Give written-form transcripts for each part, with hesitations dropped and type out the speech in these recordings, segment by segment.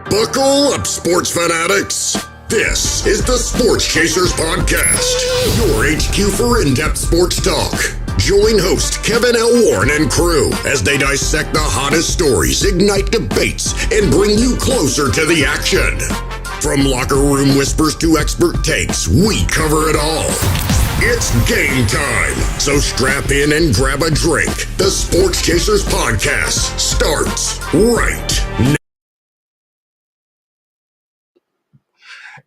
Buckle up, sports fanatics. This is the Sports Chasers Podcast, your HQ for in-depth sports talk. Join host Kevin L. Warren and crew as they dissect the hottest stories, ignite debates, and bring you closer to the action. From locker room whispers to expert takes, we cover it all. It's game time, so strap in and grab a drink. The Sports Chasers Podcast starts right now.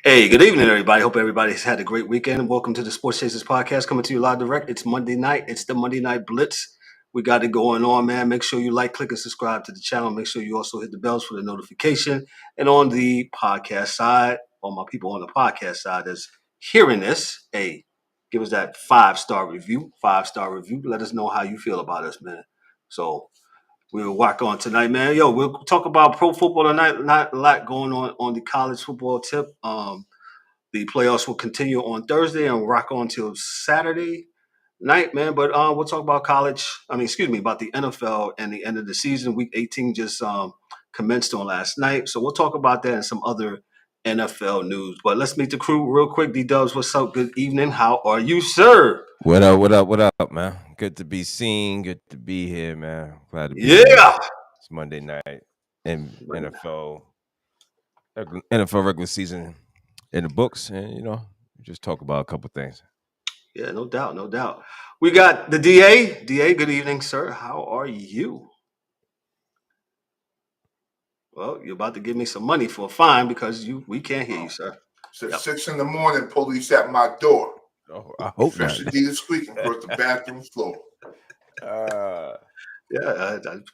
Hey, good evening, everybody. Hope everybody's had a great weekend. And welcome to the Sports Chasers Podcast, coming to you live direct. It's Monday night. It's the Monday Night Blitz. We got it going on, man. Make sure you like, click, and subscribe to the channel. Make sure you also hit the bells for the notification. And on the podcast side, all my people on the podcast side that's hearing this, hey, give us that 5-star review. 5-star review. Let us know how you feel about us, man. So we'll walk on tonight, man. Yo, we'll talk about pro football tonight. Not a lot going on the college football tip. The playoffs will continue on Thursday and rock on till Saturday night, man. But we'll talk about about the NFL and the end of the season. Week 18 just commenced on last night. So we'll talk about that and some other NFL news. But let's meet the crew real quick. D-Dubs, what's up? Good evening. How are you, sir? What up, man? Good to be seen. Good to be here, man. Glad to be here. It's Monday night and NFL regular season in the books, and just talk about a couple things. Yeah, no doubt. We got the DA. DA, good evening, sir. How are you? Well, you're about to give me some money for a fine because we can't hear you, sir. So 6 a.m, police at my door. Oh, I hope not. Fresh squeaking across the bathroom floor.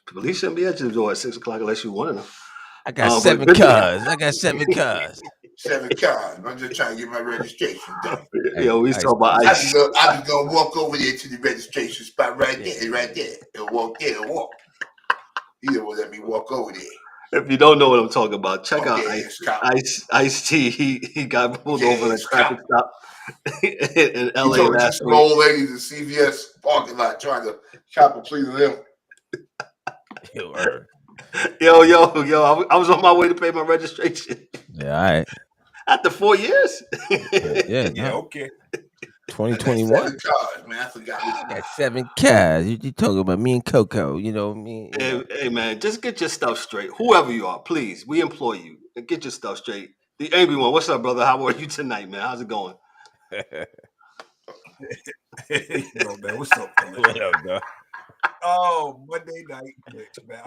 Police shouldn't be at your door at 6 o'clock unless you want to know. I got 7 cars. 7 cars. 7 cars. I'm just trying to get my registration done. Yo, we talking about ice. I was gonna walk over there to the registration spot right there. And walk there and walk. You don't let me walk over there. If you don't know what I'm talking about, check out Ice-T. He got pulled over in a traffic stop in LA last week. Old ladies in CVS parking lot trying to cop a plea to them. Yo, I was on my way to pay my registration. Yeah, all right. After 4 years? Yeah, okay. 2021. 7 cars, man. I forgot. I got 7 cars. You talking about me and Coco, me. Hey, man, just get your stuff straight. Whoever you are, please, we implore you. Get your stuff straight. The angry one, what's up, brother? How are you tonight, man? How's it going? Man, what's up, fella? What up, dog? Oh, Monday night, man.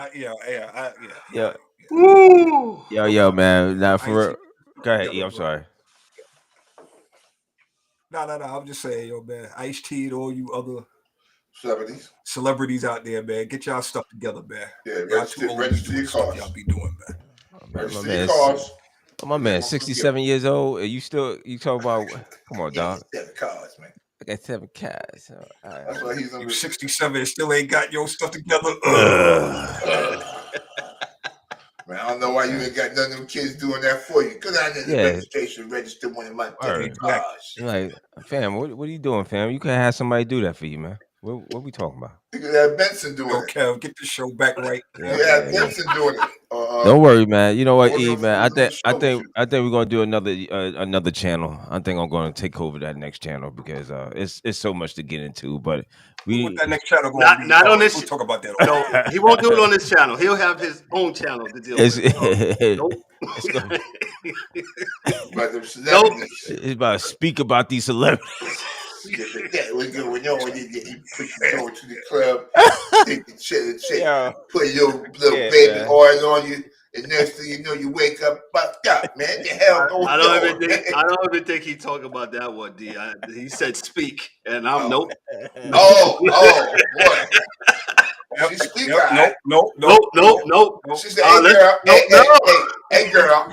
Yeah. Woo! Yo, man. Now for real. Go ahead, E. I'm sorry. No. I'm just saying, yo, man. Ice-T and all you other celebrities out there, man. Get y'all stuff together, man. Yeah, register your cars. Y'all be doing, man. Register your cars. My man, 67 years old. Are you talking about? Come on, dog. 7 cars, man. I got 7 cars. That's why he's you 67 and still ain't got your stuff together. Man, I don't know why you ain't got none of them kids doing that for you. Go down there to the registration, register one of my cars. Like, fam, what are you doing, fam? You could have somebody do that for you, man. What we talking about? You could have Benson doing it. Okay, get the show back right. You could have Benson doing it. Don't worry, man. You know what, E, man? I think we're gonna do another channel. I think I'm gonna take over that next channel because it's so much to get into. But what that next channel not on this. We'll talk about that. No, he won't do it on this channel. He'll have his own channel to deal with. It's about to speak about these celebrities. That was good when you put you going to the club, take the chick, put your little baby oil on you, and next thing you know, you wake up fucked up, man. The hell I don't even think he talked about that one, D. He said speak, and I'm nope. Oh, boy. She speak Nope. She said, hey girl,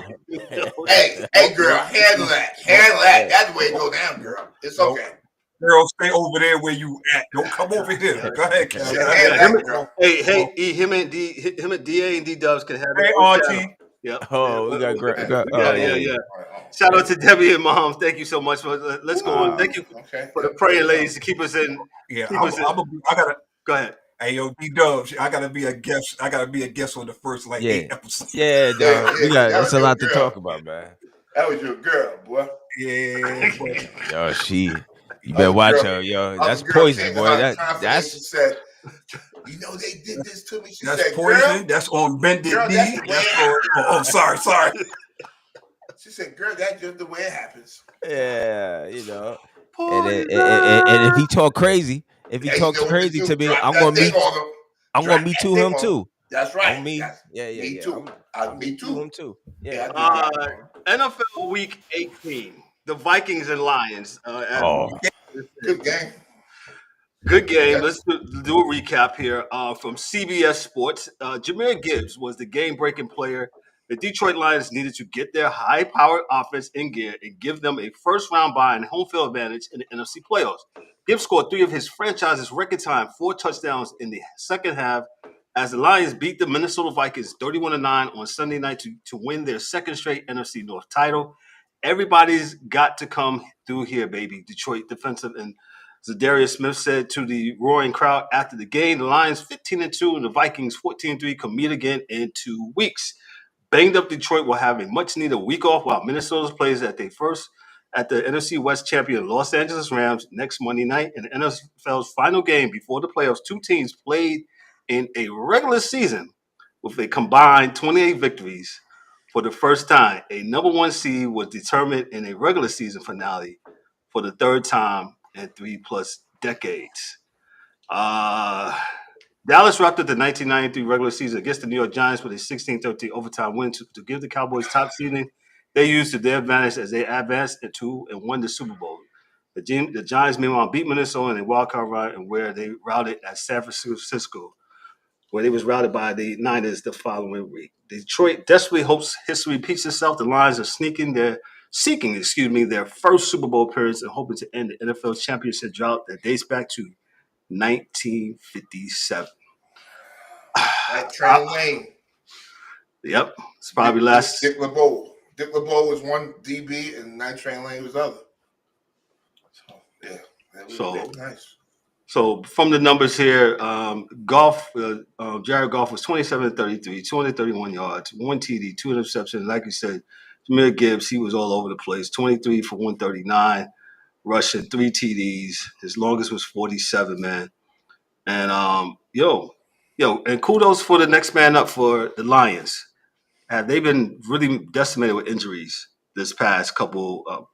handle that. That's the way it go down, girl. It's okay. Girl, stay over there where you at. Don't come over here. Go ahead, Cal. Hey, E, him and DA and D-Dubs can have Hey, Auntie. Yeah. Oh, we got great. Yeah. Shout out to Debbie and Mom. Thank you so much for. Let's go on. Thank you for the praying ladies to keep us in. Yeah, I gotta. Go ahead. Hey, yo, D-Dubs, I gotta be a guest. I gotta be a guest on the first 8 episodes. Yeah, dog. It's a lot to talk about, man. That was your girl, boy. Yeah, boy. Yo, you better watch her, yo. That's poison, boy. That's she said, you know, they did this to me. She That's said, poison. girl, That's on bended knee. that's the way it happens. Sorry. She said, girl, that's just the way it happens. Yeah, and if he talk crazy, talks crazy to me, I'm gonna me too him too. That's right. Me too. Me too him too. Yeah. NFL Week 18. The Vikings and Lions. Good game. Good game. Let's do a recap here from CBS Sports. Jahmyr Gibbs was the game-breaking player. The Detroit Lions needed to get their high-powered offense in gear and give them a first-round bye and home field advantage in the NFC playoffs. Gibbs scored 3 of his franchise's record time, 4 touchdowns in the second half, as the Lions beat the Minnesota Vikings 31-9 on Sunday night to win their second straight NFC North title. Everybody's got to come through here, baby. Detroit defensive and Zadarius Smith said to the roaring crowd after the game, the Lions 15-2 and the Vikings 14-3 could meet again in 2 weeks. Banged up Detroit will have a much-needed week off while Minnesota plays at the NFC West champion Los Angeles Rams next Monday night in the NFL's final game before the playoffs. 2 teams played in a regular season with a combined 28 victories. For the first time, a number 1 seed was determined in a regular season finale for the 3rd time in 3+ decades. Dallas wrapped up the 1993 regular season against the New York Giants with a 16-13 overtime win to give the Cowboys top seeding. They used to their advantage as they advanced into and won the Super Bowl. The Giants, meanwhile, beat Minnesota in a wildcard run and where they routed at San Francisco, where they was routed by the Niners the following week. Detroit desperately hopes history repeats itself. The Lions are seeking their first Super Bowl appearance and hoping to end the NFL championship drought that dates back to 1957. That Train Lane. Yep. It's probably last. Dick LeBeau. Dick LeBeau was one DB and Night Train Lane was other. So, yeah. That was nice. So from the numbers here, Jared Goff was 27-33, 231 yards, 1 TD, 2 interceptions. Like you said, Jahmyr Gibbs, he was all over the place, 23 for 139, rushing 3 TDs. His longest was 47, man. And and kudos for the next man up for the Lions. They've been really decimated with injuries this past couple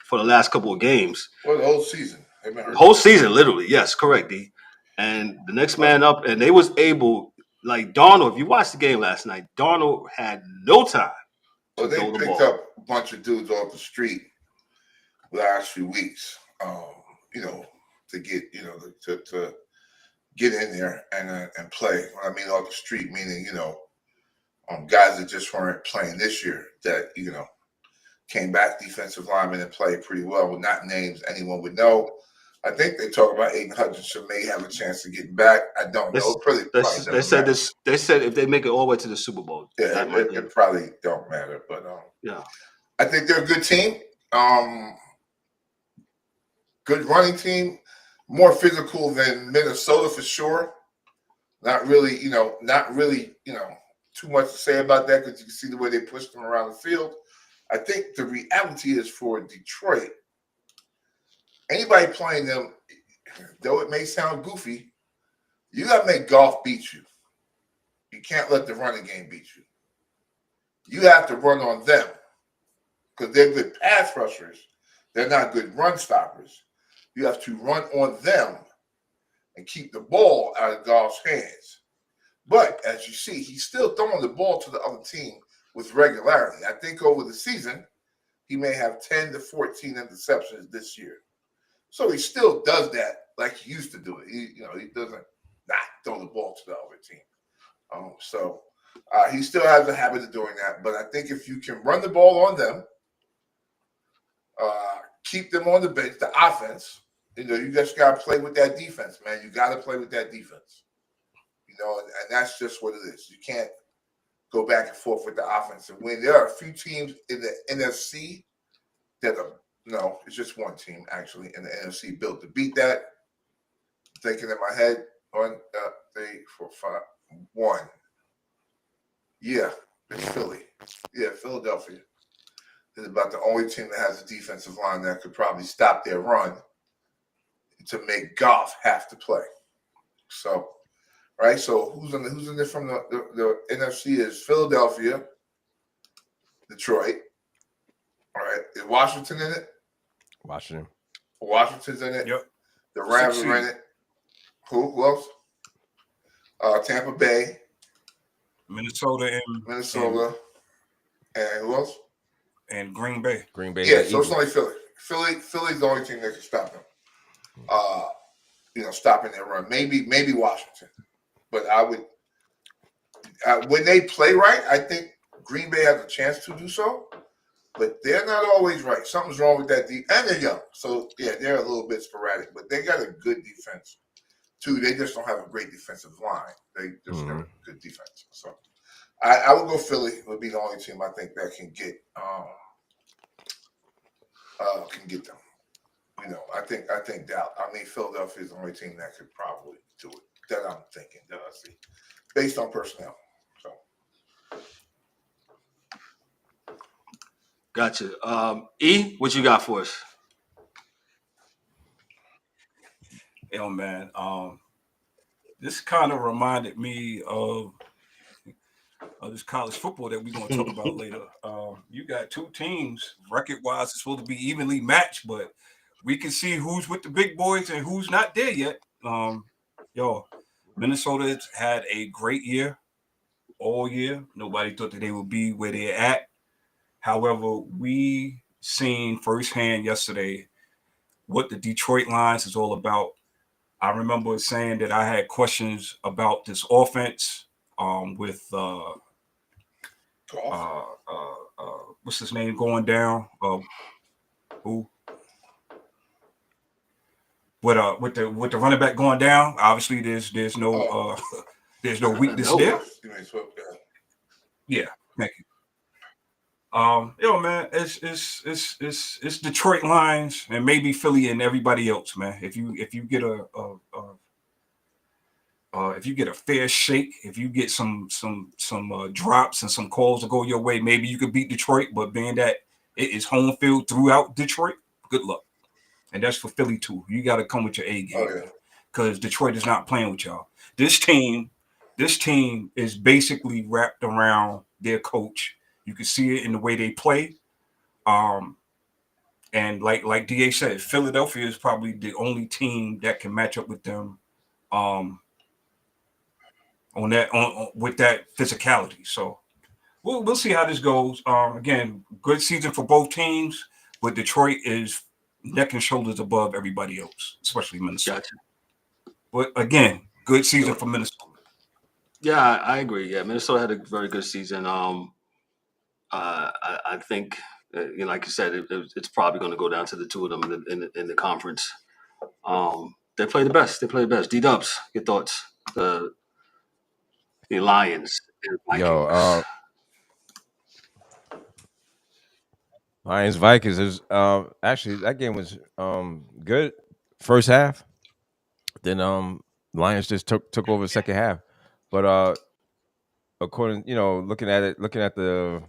for the last couple of games. For the whole season. Whole season, literally. Yes, correct, D. And the next man up, and they was able, like Darnold, if you watched the game last night, Darnold had no time. Well, they picked up a bunch of dudes off the street the last few weeks, to get, to get in there and play. I mean, off the street, meaning, guys that just weren't playing this year that, came back defensive linemen and played pretty well with not names anyone would know. I think they talk about Aiden Hutchinson may have a chance of getting back. I don't know. They said if they make it all the way to the Super Bowl. Yeah, it probably don't matter. But yeah, I think they're a good team. Good running team. More physical than Minnesota for sure. Not really, too much to say about that because you can see the way they pushed them around the field. I think the reality is for Detroit, anybody playing them, though it may sound goofy, you got to make Goff beat you. You can't let the running game beat you. You have to run on them because they're good pass rushers. They're not good run stoppers. You have to run on them and keep the ball out of Goff's hands. But as you see, he's still throwing the ball to the other team with regularity. I think over the season, he may have 10 to 14 interceptions this year. So he still does that like he used to do it. He doesn't not throw the ball to the other team. He still has a habit of doing that. But I think if you can run the ball on them, keep them on the bench, the offense, you just got to play with that defense, man. You got to play with that defense. And that's just what it is. You can't go back and forth with the offense and win. There are a few teams in the NFC that are, it's just one team actually in the NFC built to beat that. I'm thinking in my head, 1, 2, 3, 4, 5, 1. Yeah, it's Philly. Yeah, Philadelphia is about the only team that has a defensive line that could probably stop their run to make Goff have to play. So, right. So who's in there from the NFC is Philadelphia, Detroit. All right. Is Washington in it? Washington's in it. Yep. The Rams are in it. Who else? Tampa Bay. Minnesota. And who else? And Green Bay. Yeah, so it's only Philly. Philly's the only team that can stop them. Stopping their run. Maybe Washington. But I would when they play right, I think Green Bay has a chance to do so. But they're not always right. Something's wrong with that and they're young. So yeah, they're a little bit sporadic, but they got a good defense too. They just don't have a great defensive line. They just have a good defense. So I would go Philly. Would be the only team I think that can get them. I think Dallas. I mean, Philadelphia is the only team that could probably do it. That I'm thinking. Based on personnel. So. Gotcha. E, what you got for us? Yo, man. This kind of reminded me of this college football that we're going to talk about later. You got two teams, record-wise, it's supposed to be evenly matched, but we can see who's with the big boys and who's not there yet. Minnesota had a great year all year. Nobody thought that they would be where they're at. However, we seen firsthand yesterday what the Detroit Lions is all about. I remember saying that I had questions about this offense with what's his name going down? Who? With the running back going down, obviously there's no weakness there. Yeah, thank you. Man, it's Detroit Lions and maybe Philly and everybody else, man. If you get a fair shake, if you get some drops and some calls to go your way, maybe you could beat Detroit. But being that it is home field throughout Detroit, good luck. And that's for Philly too. You got to come with your A game because Detroit is not playing with y'all. This team is basically wrapped around their coach. You can see it in the way they play. And like DA said, Philadelphia is probably the only team that can match up with them with that physicality. So we'll see how this goes. Again, good season for both teams, but Detroit is neck and shoulders above everybody else, especially Minnesota. Gotcha. But again, good season for Minnesota. Yeah, I agree. Yeah, Minnesota had a very good season. I think, like you said, it's probably going to go down to the two of them in the conference. They play the best. D-Dubs, your thoughts? The Lions. Lions Vikings is actually that game was good first half. Then Lions just took over the second half. But according, looking at the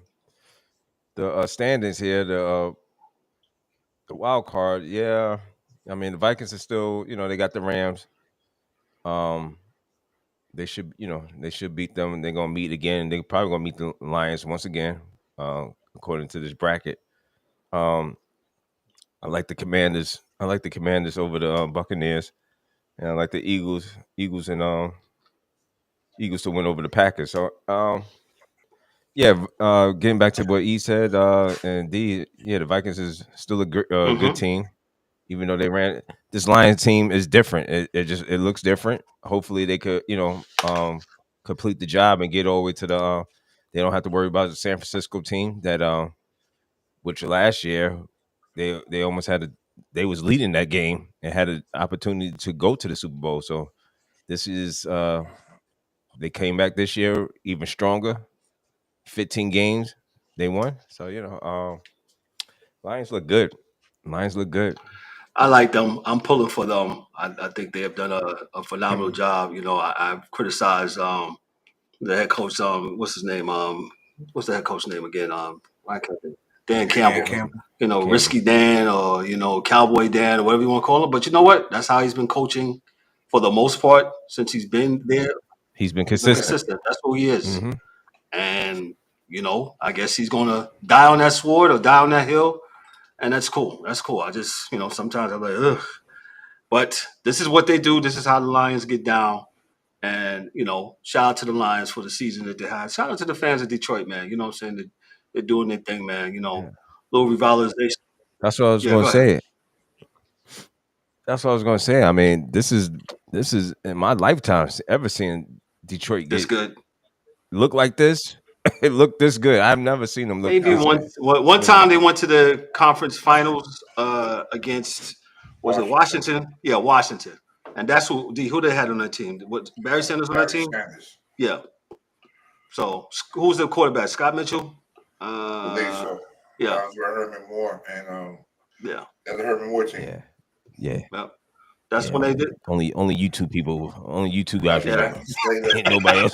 standings here, the wild card, yeah. I mean, the Vikings are still, they got the Rams. They should beat them, and they're gonna meet again. They're probably gonna meet the Lions once again, according to this bracket. I like the Commanders. Over the Buccaneers, and I like the Eagles and Eagles to win over the Packers. So, getting back to what E said, and D, the Vikings is still a good team, even though they ran. This Lions team is different. It looks different. Hopefully, they could complete the job and get all the way to the. They don't have to worry about the San Francisco team that which last year they almost had they was leading that game and had an opportunity to go to the Super Bowl. So this is they came back this year even stronger. 15 games they won. So Lions look good. I like them. I'm pulling for them. I think they have done a phenomenal job. I've criticized the head coach. What's his name? What's the head coach name again? I can't think. Dan Dan Campbell. Campbell. Risky Dan or Cowboy Dan or whatever you want to call him. But you know what? That's how he's been coaching for the most part since he's been there. He's been He's been consistent. consistent. That's who he is. Mm-hmm. And I guess he's gonna die on that sword or die on that hill, and that's cool. That's cool. I just sometimes I'm like, ugh. But this is what they do. This is how the Lions get down. And shout out to the Lions for the season that they had. Shout out to the fans of Detroit, man. You know what I'm saying? They're doing their thing, man. Little revitalization. That's what I was Yeah, going go to ahead. say. That's what I was going to say. I mean, this is in my lifetime ever seen Detroit That's good. look like this. It looked this good. I've never seen them look Maybe this good. one time they went to the conference finals against Washington? Yeah, Washington. And that's who they had on their team. What, Barry Sanders on that team? Sanders. Yeah. So who's the quarterback? Scott Mitchell? I believe so. Yeah. That was Herman Moore and yeah. the Herman Moore team. Yeah. That's when they did. Only you two people. Only you two guys remember. Ain't nobody else.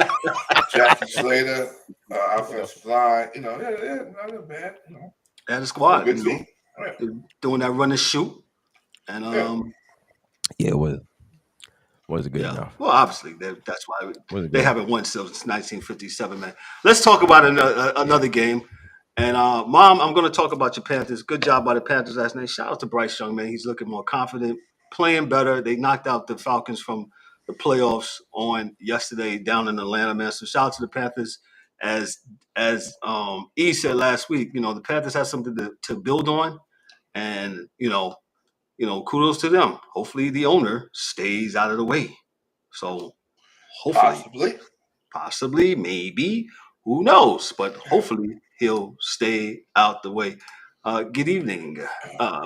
Jackie Slater, offensive line. Not bad. Had a squad. Good team. Doing that run and shoot. And yeah, it was it good enough? Well, obviously that's why they haven't won since 1957, man. Let's talk about another game. And Mom, I'm going to talk about your Panthers. Good job by the Panthers last night. Shout out to Bryce Young, man. He's looking more confident, playing better. They knocked out the Falcons from the playoffs on yesterday down in Atlanta, man. So shout out to the Panthers. As E said last week, the Panthers have something to build on, and kudos to them. Hopefully, the owner stays out of the way. So, hopefully, possibly, maybe, who knows? But hopefully, he'll stay out the way. Good evening,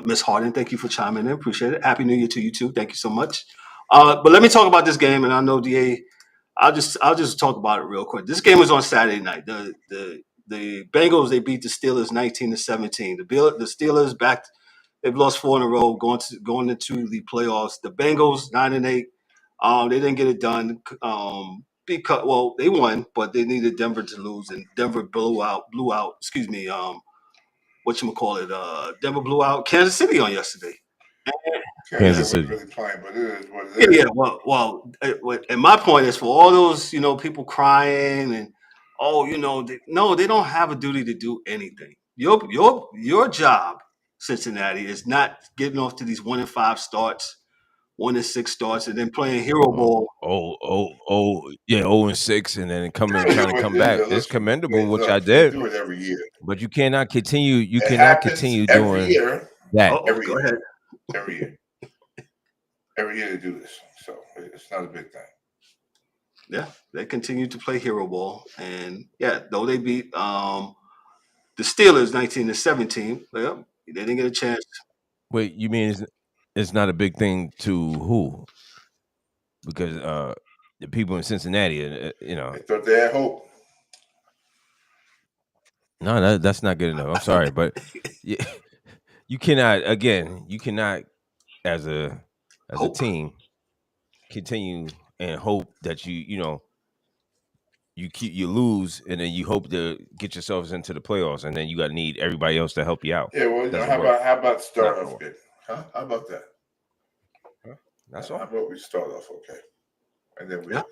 Miss Harden. Thank you for chiming in. Appreciate it. Happy New Year to you too. Thank you so much. But let me talk about this game, and I know DA. I'll just talk about it real quick. This game was on Saturday night. The Bengals, they beat the Steelers 19-17. The Steelers backed. They've lost 4 in a row going into the playoffs. The Bengals 9-8. They didn't get it done because they won, but they needed Denver to lose, and Denver blew out. Denver blew out Kansas City on yesterday. Kansas City. Really playing, but it is what it is. Yeah. And my point is for all those people crying and they don't have a duty to do anything. Your job, Cincinnati, is not getting off to these 1-5 starts, 1-6 starts, and then playing hero ball. 0-6, and then trying to come back. It's commendable what y'all did. Do it every year, but you cannot continue. You cannot continue doing that. Go ahead. Every year to do this, so it's not a big thing. Yeah, they continue to play hero ball, and though they beat the Steelers 19-17, they didn't get a chance. Wait, you mean it's not a big thing to who? Because the people in Cincinnati, I thought they had hope. No, that's not good enough. I'm sorry, but you cannot. Again, you cannot as a team continue and hope that you lose, and then you hope to get yourselves into the playoffs, and then you got to need everybody else to help you out. Yeah, well, how about start off good? Huh? How about that? Huh? That's all. How about we start off okay, and then we okay.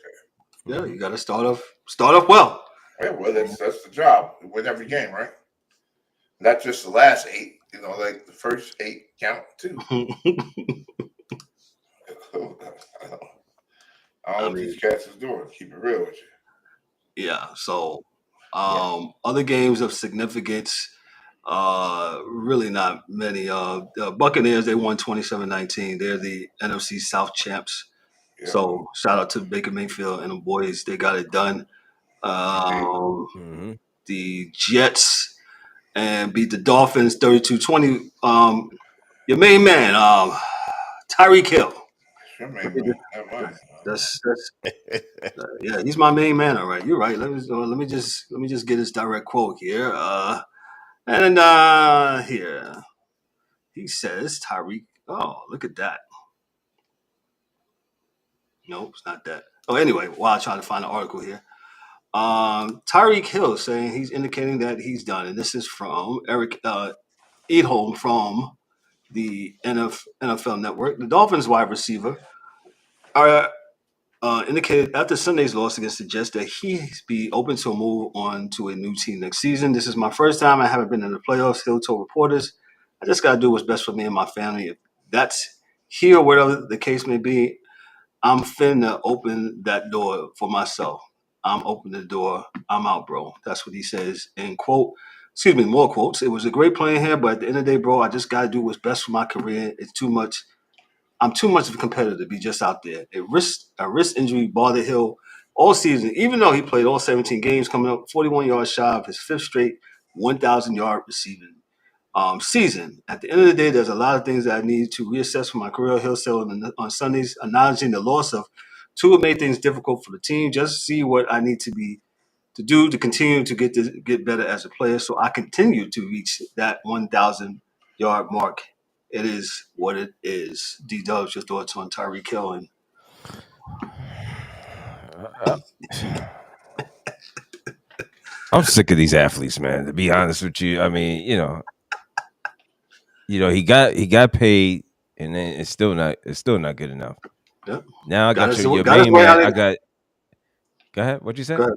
Yeah, you got to start off well. Yeah, well, that's the job. Win every game, right? Not just the last 8. Like the first 8 count too. I don't know what these cats is doing. Keep it real with you. Yeah. So, other games of significance, really not many. The Buccaneers, they won 27-19. They're the NFC South champs. Yeah. So, shout out to Baker Mayfield and the boys. They got it done. The Jets and beat the Dolphins 32-20. Your main man, Tyreek Hill. Your main man. That's he's my main man. All right, you're right. Let me just get his direct quote here. Here he says Tyreek Oh, look at that. Nope, it's not that. Oh, anyway, while I try to find an article here. Tyreek Hill saying he's indicating that he's done, and this is from Eric Edholm from the NFL Network. The Dolphins wide receiver are indicated after Sunday's loss against the Jets that he'd be open to a move on to a new team next season. This is my first time. I haven't been in the playoffs. Hill told reporters, I just got to do what's best for me and my family. If that's here or whatever the case may be, I'm finna open that door for myself. I'm opening the door. I'm out, bro. That's what he says. And quote, excuse me, more quotes. It was a great playing here, but at the end of the day, bro, I just got to do what's best for my career. It's too much. I'm too much of a competitor to be just out there. A wrist injury bothered Hill all season, even though he played all 17 games, coming up 41 yards shy of his fifth straight 1,000-yard receiving season. At the end of the day, there's a lot of things that I need to reassess for my career. Hill said on Sundays, acknowledging the loss of two made things difficult for the team. Just see what I need to do to continue to get better as a player, so I continue to reach that 1,000-yard mark. It is what it is. D Dubs, your thoughts on Tyreek Hill? And I'm sick of these athletes, man. To be honest with you, I mean, he got paid, and then it's still not good enough. Yep. Now I got your main man. I got. Go ahead. What'd you say? Go ahead.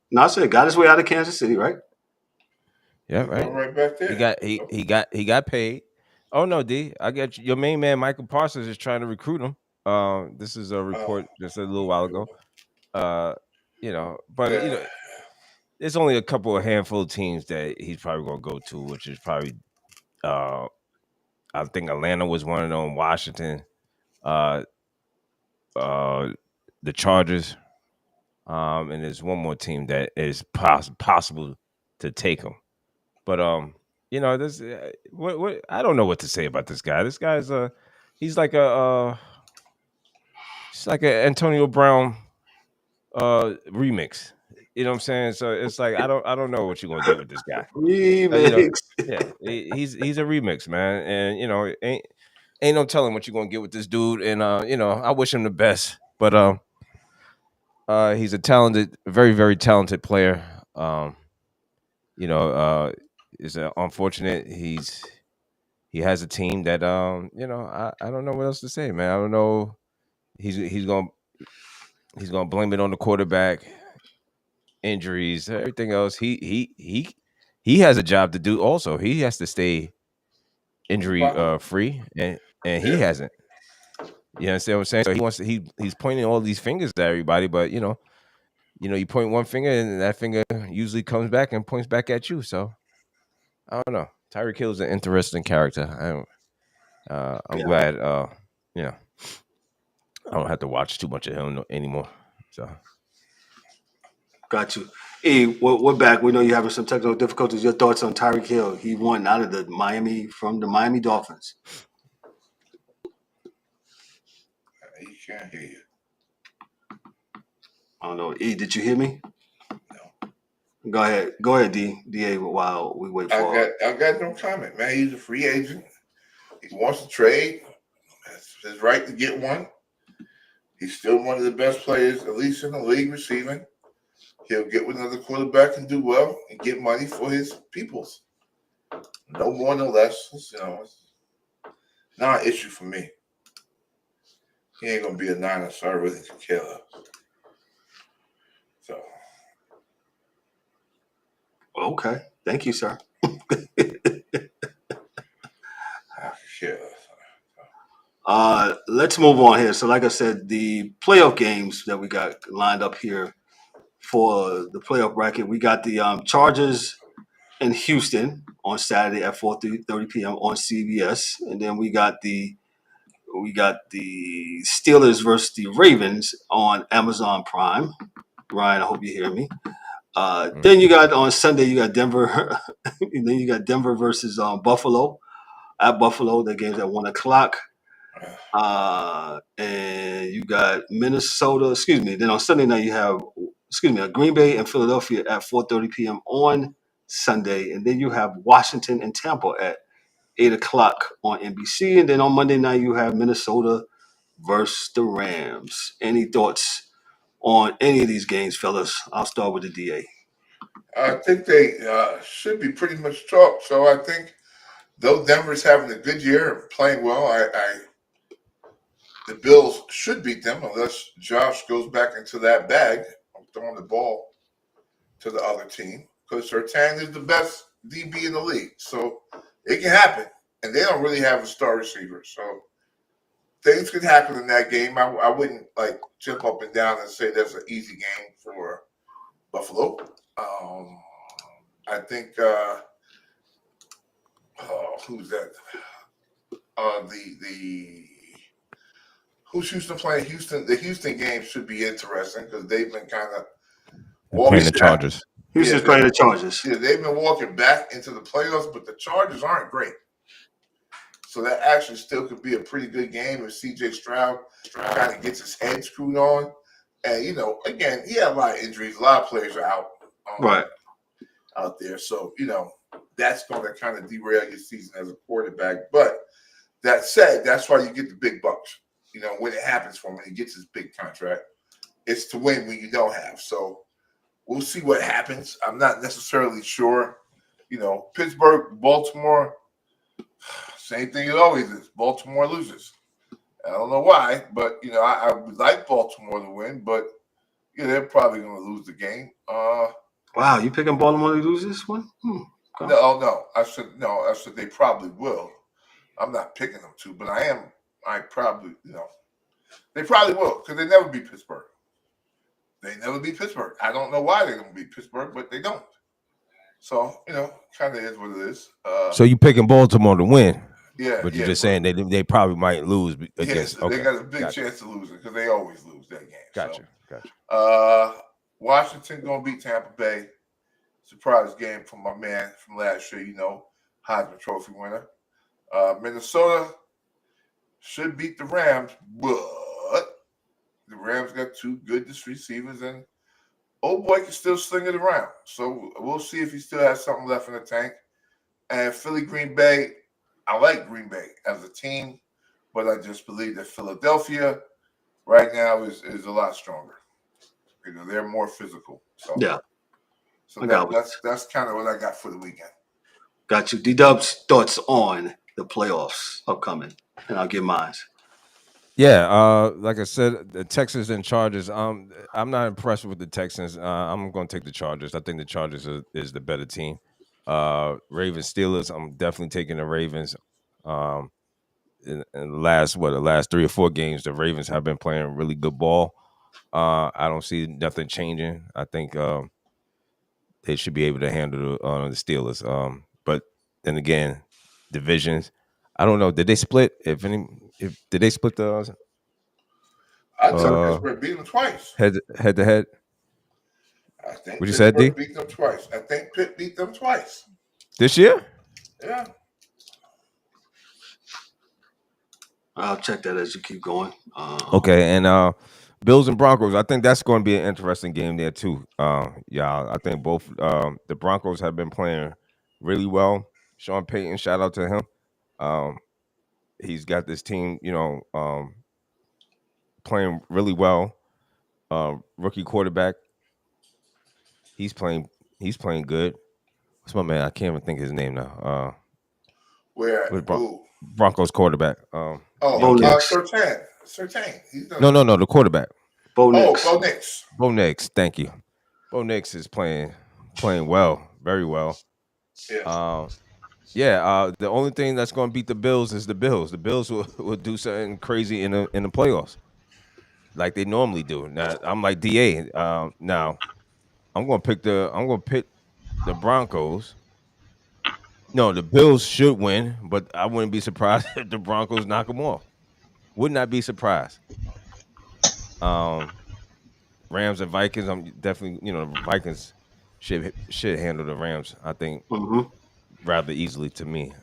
No, I said got his way out of Kansas City, right? Yeah, right. Right back there. He got paid. Oh no, D. I got your main man. Michael Parsons is trying to recruit him. This is a report just a little while ago. But there's only a handful of teams that he's probably going to go to, which is probably, I think Atlanta was one of them, Washington, the Chargers, and there's one more team that is possible to take him. But this what I don't know what to say about this guy. This guy's he's like an Antonio Brown remix. You know what I'm saying? So it's like I don't know what you're gonna get with this guy. Remix. He's a remix, man, and ain't no telling what you're gonna get with this dude. And I wish him the best, but he's a talented, very very talented player. It's unfortunate he has a team that I don't know what else to say, man. I don't know. He's gonna blame it on the quarterback, injuries, everything else. He has a job to do also. He has to stay injury free, and he hasn't. You understand what I'm saying? So he's pointing all these fingers at everybody, but you point one finger and that finger usually comes back and points back at you. So I don't know. Tyreek Hill is an interesting character. I'm glad. I don't have to watch too much of him anymore. So, got you. Hey, we're back. We know you're having some technical difficulties. Your thoughts on Tyreek Hill? He won out of the Miami Dolphins. He can't hear you. I don't know. E, did you hear me? No. Go ahead, DA. While we wait for. I got no comment, man. He's a free agent. He wants to trade. That's his right to get one. He's still one of the best players, at least in the league, receiving. He'll get with another quarterback and do well and get money for his peoples. No more, no less. It's not an issue for me. He ain't gonna be a Niner, so I really could care less. So. Okay. Thank you, sir. Let's move on here. So, like I said, the playoff games that we got lined up here for the playoff bracket, we got the Chargers in Houston on Saturday at 4:30 p.m. on CBS, and then we got the Steelers versus the Ravens on Amazon Prime. Ryan, I hope you hear me. Then you got on Sunday, you got Denver. And then you got Denver versus Buffalo at Buffalo. The game's at 1:00. And you got Minnesota. Then on Sunday night you have Green Bay and Philadelphia at 4:30 p.m. on Sunday, and then you have Washington and Tampa at 8 o'clock on NBC. And then on Monday night, you have Minnesota versus the Rams. Any thoughts on any of these games, fellas? I'll start with the DA. I think they should be pretty much chalk. So I think though Denver's having a good year and playing well, the Bills should beat them unless Josh goes back into that bag of throwing the ball to the other team, because Surtain is the best DB in the league. So it can happen. And they don't really have a star receiver. So things could happen in that game. I wouldn't like jump up and down and say that's an easy game for Buffalo. I think who's that? Who's Houston playing? Houston. The Houston game should be interesting because they've been kind of playing the Chargers. Houston's playing the Chargers. Yeah, they've been walking back into the playoffs, but the Chargers aren't great. So that actually still could be a pretty good game if C.J. Stroud kind of gets his head screwed on. And, again, he had a lot of injuries. A lot of players are out. Out there. So, that's going to kind of derail your season as a quarterback. But that said, that's why you get the big bucks. When it happens for him, when he gets his big contract, it's to win when you don't have. So we'll see what happens. I'm not necessarily sure. Pittsburgh, Baltimore, same thing it always is. Baltimore loses. I don't know why, but, I would like Baltimore to win, but, they're probably going to lose the game. Wow, you picking Baltimore to lose this one? No. I said they probably will. I'm not picking them to, but I probably, they probably will because they never beat Pittsburgh. They never beat Pittsburgh. I don't know why they don't beat Pittsburgh, but they don't. So, kind of is what it is. So you picking Baltimore to win? Yeah. But you're just saying they probably might lose against. Yes, they got a big chance to lose it because they always lose that game. Gotcha. Washington going to beat Tampa Bay. Surprise game from my man from last year, Heisman Trophy winner. Minnesota should beat the Rams, but the Rams got two good receivers, and old boy can still sling it around. So we'll see if he still has something left in the tank. And Philly, Green Bay, I like Green Bay as a team, but I just believe that Philadelphia right now is a lot stronger. They're more physical. So yeah. So that's kind of what I got for the weekend. Got you. D-Dub's thoughts on the playoffs upcoming, and I'll give mine. Yeah, like I said, the Texans and Chargers. I'm not impressed with the Texans. I'm going to take the Chargers. I think the Chargers is the better team. Ravens, Steelers. I'm definitely taking the Ravens. In the last 3 or 4 games, the Ravens have been playing really good ball. I don't see nothing changing. I think they should be able to handle the Steelers. But then again, divisions. I don't know. Did they split? Did they split the? I took Pittsburgh beat them twice. Head to head. I think what you said, D? Beat them twice. I think Pitt beat them twice. This year? Yeah. I'll check that as you keep going. Okay, and Bills and Broncos. I think that's going to be an interesting game there too. I think both the Broncos have been playing really well. Sean Payton, shout out to him. He's got this team, playing really well. Rookie quarterback. He's playing good. What's my man? I can't even think of his name now. Broncos quarterback. Surtain. No, the quarterback. Bo Nix. Bo Nix. Thank you. Bo Nix is playing well, very well. Yeah. The only thing that's going to beat the Bills is the Bills. The Bills will do something crazy in the playoffs, like they normally do. Now I'm like DA. Now I'm going to pick the Broncos. No, the Bills should win, but I wouldn't be surprised if the Broncos knock them off. Would not be surprised. Rams and Vikings. I'm definitely, the Vikings should handle the Rams. I think rather easily to me.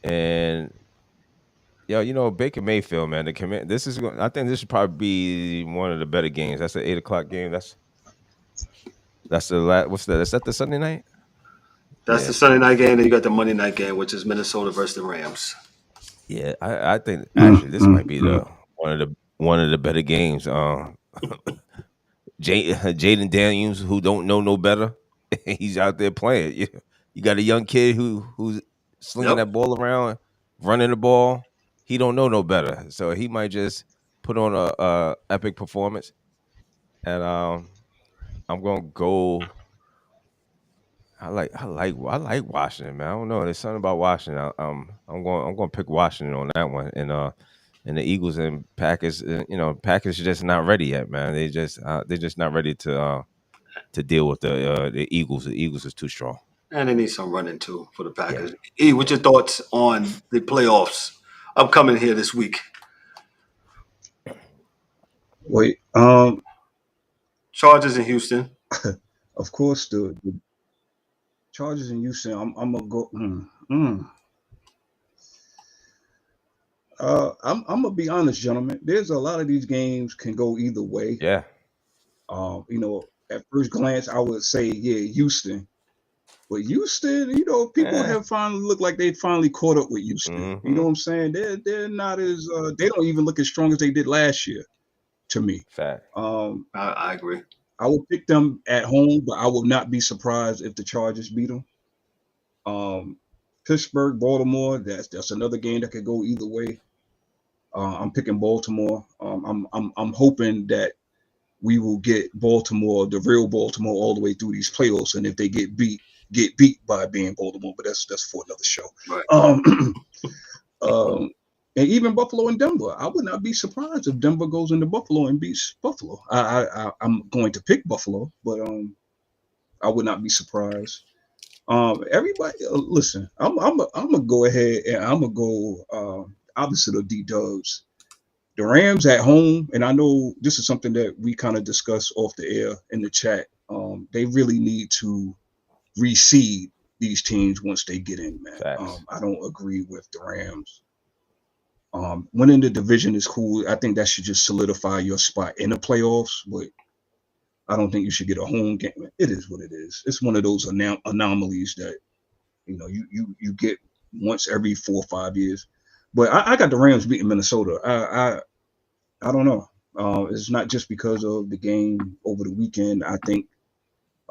And Baker Mayfield, man. I think this should probably be one of the better games. That's an 8 o'clock game. That's the last. What's that? Is that the Sunday night? That's the Sunday night game. Then you got the Monday night game, which is Minnesota versus the Rams. Yeah, I think actually this might be one of the better games. Jaden Daniels, who don't know no better, he's out there playing. You got a young kid who's slinging that ball around, running the ball. He don't know no better, so he might just put on a epic performance. And I'm gonna go. I like Washington, man. I don't know. There's something about Washington. I'm going to pick Washington on that one. And the Eagles and Packers, Packers are just not ready yet, man. They're just not ready to deal with the Eagles. The Eagles is too strong. And they need some running too for the Packers. Yeah. What's your thoughts on the playoffs upcoming here this week? Wait, Chargers in Houston. Of course, the Chargers in Houston. I'm gonna go. I'm gonna be honest, gentlemen. There's a lot of these games can go either way. Yeah. At first glance, I would say, Houston. But Houston, people have finally looked like they finally caught up with Houston. Mm-hmm. You know what I'm saying? They're not as they don't even look as strong as they did last year, to me. Fact. I agree. I would pick them at home, but I would not be surprised if the Chargers beat them. Pittsburgh, Baltimore, that's another game that could go either way. I'm picking Baltimore. I'm hoping that we will get Baltimore, the real Baltimore, all the way through these playoffs. And if they get beat by being Baltimore, but that's for another show. Right. And even Buffalo and Denver, I would not be surprised if Denver goes into Buffalo and beats Buffalo. I'm going to pick Buffalo, but I would not be surprised. Everybody, listen. I'm gonna go ahead and I'm gonna go opposite of D-Dubs. The Rams at home, and I know this is something that we kind of discussed off the air in the chat. They really need to reseed these teams once they get in, man. I don't agree with the Rams. Winning the division is cool. I think that should just solidify your spot in the playoffs, but I don't think you should get a home game. It is what it is. It's one of those anomalies that you get once every 4 or 5 years. But I got the Rams beating Minnesota. I don't know. It's not just because of the game over the weekend. I think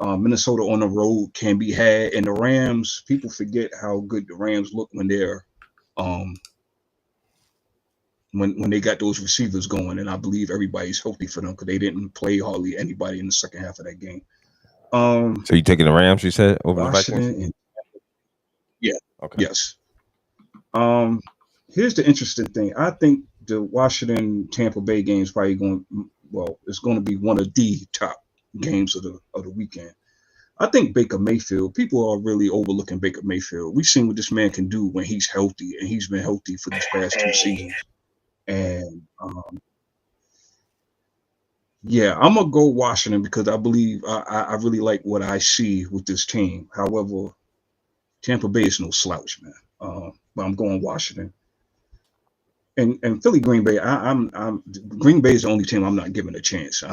Minnesota on the road can be had, and the Rams. People forget how good the Rams look when they're when they got those receivers going, and I believe everybody's healthy for them because they didn't play hardly anybody in the second half of that game. So you taking the Rams? You said over Washington the Vikings? Yeah. Okay. Yes. Here's the interesting thing. I think the Washington Tampa Bay game is probably it's going to be one of the top games of the weekend. I think Baker Mayfield, people are really overlooking Baker Mayfield. We've seen what this man can do when he's healthy, and he's been healthy for these past 2 seasons. And I'm gonna go Washington because I believe I really like what I see with this team. However, Tampa Bay is no slouch, man. But I'm going Washington. And Philly, Green Bay. Green Bay is the only team I'm not giving a chance.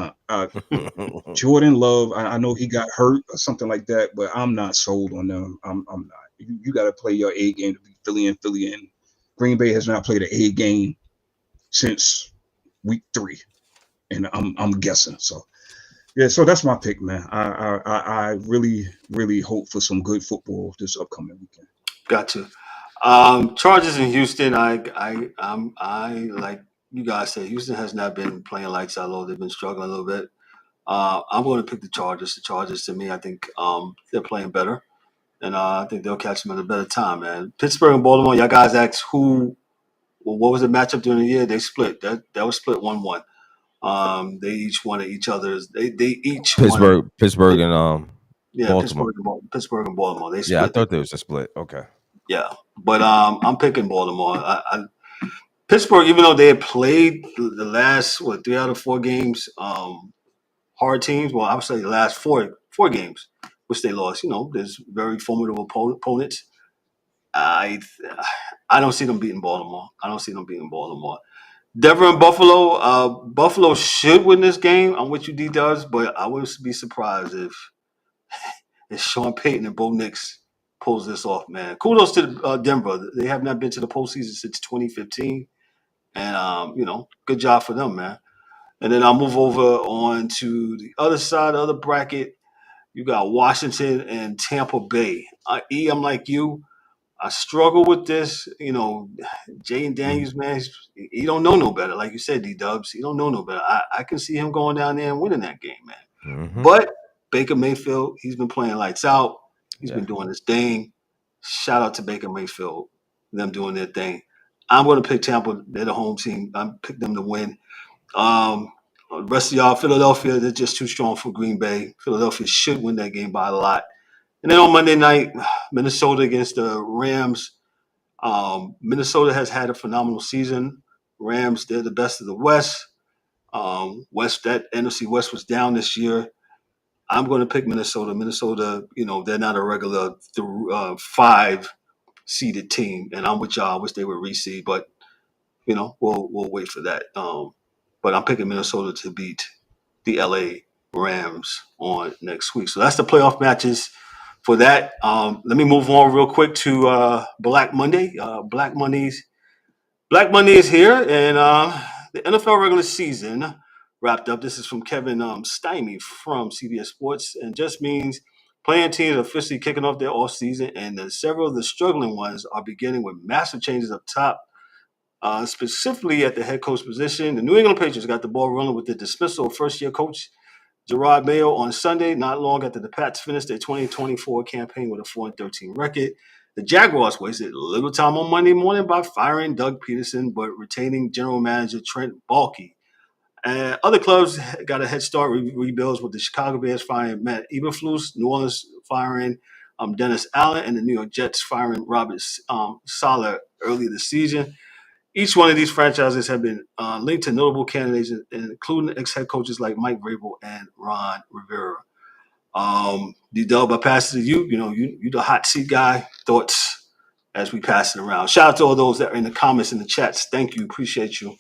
Jordan Love, I know he got hurt or something like that, but I'm not sold on them. I'm not. You got to play your A game to beat Philly, and Green Bay has not played an A game since week 3, and I'm guessing. So that's my pick, man. I really, really hope for some good football this upcoming weekend. Got you. Chargers in Houston. I like you guys said. Houston has not been playing lights out low. They've been struggling a little bit. I'm going to pick the Chargers. The Chargers, to me, I think they're playing better, and I think they'll catch them at a better time. Man, Pittsburgh and Baltimore. Y'all guys asked what was the matchup during the year? They split. That was split 1-1. They each won at each other's. They each Pittsburgh won. and Baltimore. Pittsburgh and Baltimore. They split. Yeah, I thought there was a split. Okay. Yeah, but I'm picking Baltimore. Pittsburgh, even though they had played the last 3 out of 4 games, hard teams. Well, I would say the last four games, which they lost. There's very formidable opponents. I don't see them beating Baltimore. Denver and Buffalo. Buffalo should win this game. I'm with you, D-Dubs, but I wouldn't be surprised if Sean Payton and Bo Nix pulls this off, man. Kudos to Denver. They have not been to the postseason since 2015, and good job for them, man. And then I'll move over on to the other side of the bracket. You got Washington and Tampa Bay. I'm like you. I struggle with this. Jaden Daniels, man, he don't know no better. Like you said, D-Dubs, he don't know no better. I can see him going down there and winning that game, man. Mm-hmm. But Baker Mayfield, he's been playing lights out. He's Yeah. been doing his thing. Shout out to Baker Mayfield, them doing their thing. I'm going to pick Tampa. They're the home team. I pick them to win. The rest of y'all, Philadelphia, they're just too strong for Green Bay. Philadelphia should win that game by a lot. And then on Monday night, Minnesota against the Rams. Minnesota has had a phenomenal season. Rams, they're the best of the West. That NFC West was down this year. I'm going to pick Minnesota. Minnesota, they're not a regular 5-seeded team, and I'm with y'all. I wish they were reseed, but we'll wait for that. But I'm picking Minnesota to beat the LA Rams on next week. So that's the playoff matches for that. Let me move on real quick to Black Monday. Black Monday is here, and the NFL regular season wrapped up. This is from Kevin Stymie from CBS Sports, and just means playing teams are officially kicking off their off season, and several of the struggling ones are beginning with massive changes up top. Specifically at the head coach position, the New England Patriots got the ball rolling with the dismissal of first-year coach Gerard Mayo on Sunday, not long after the Pats finished their 2024 campaign with a 4-13 record. The Jaguars wasted little time on Monday morning by firing Doug Peterson, but retaining general manager Trent Baalke. Other clubs got a head start rebuilds with the Chicago Bears firing Matt Eberflus, New Orleans firing Dennis Allen, and the New York Jets firing Robert Saleh earlier this season. Each one of these franchises have been linked to notable candidates, including ex-head coaches like Mike Vrabel and Ron Rivera. D-Dub, I pass it to you. You the hot seat guy. Thoughts as we pass it around. Shout out to all those that are in the comments and the chats. Thank you. Appreciate you.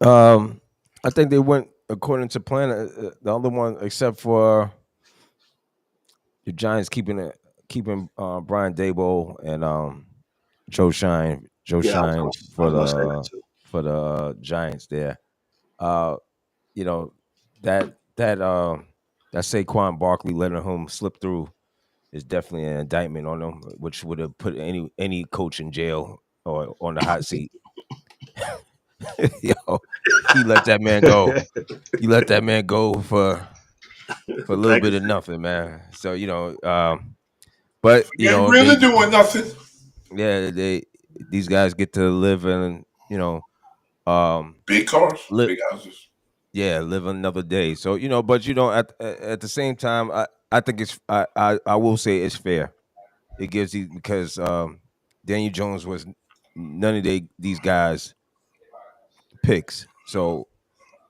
I think they went according to plan. The other one, except for the Giants keeping Brian Daboll and Joe Shine for the Giants there. That Saquon Barkley letting him slip through is definitely an indictment on him, which would have put any coach in jail or on the hot seat. Yo, he let that man go. You let that man go for a little bit of nothing, man. So but really doing nothing. Yeah, these guys get to live in big cars, big houses. Yeah, live another day. So but at the same time, I think it's I will say it's fair. It gives you because Daniel Jones was none of these guys picks. So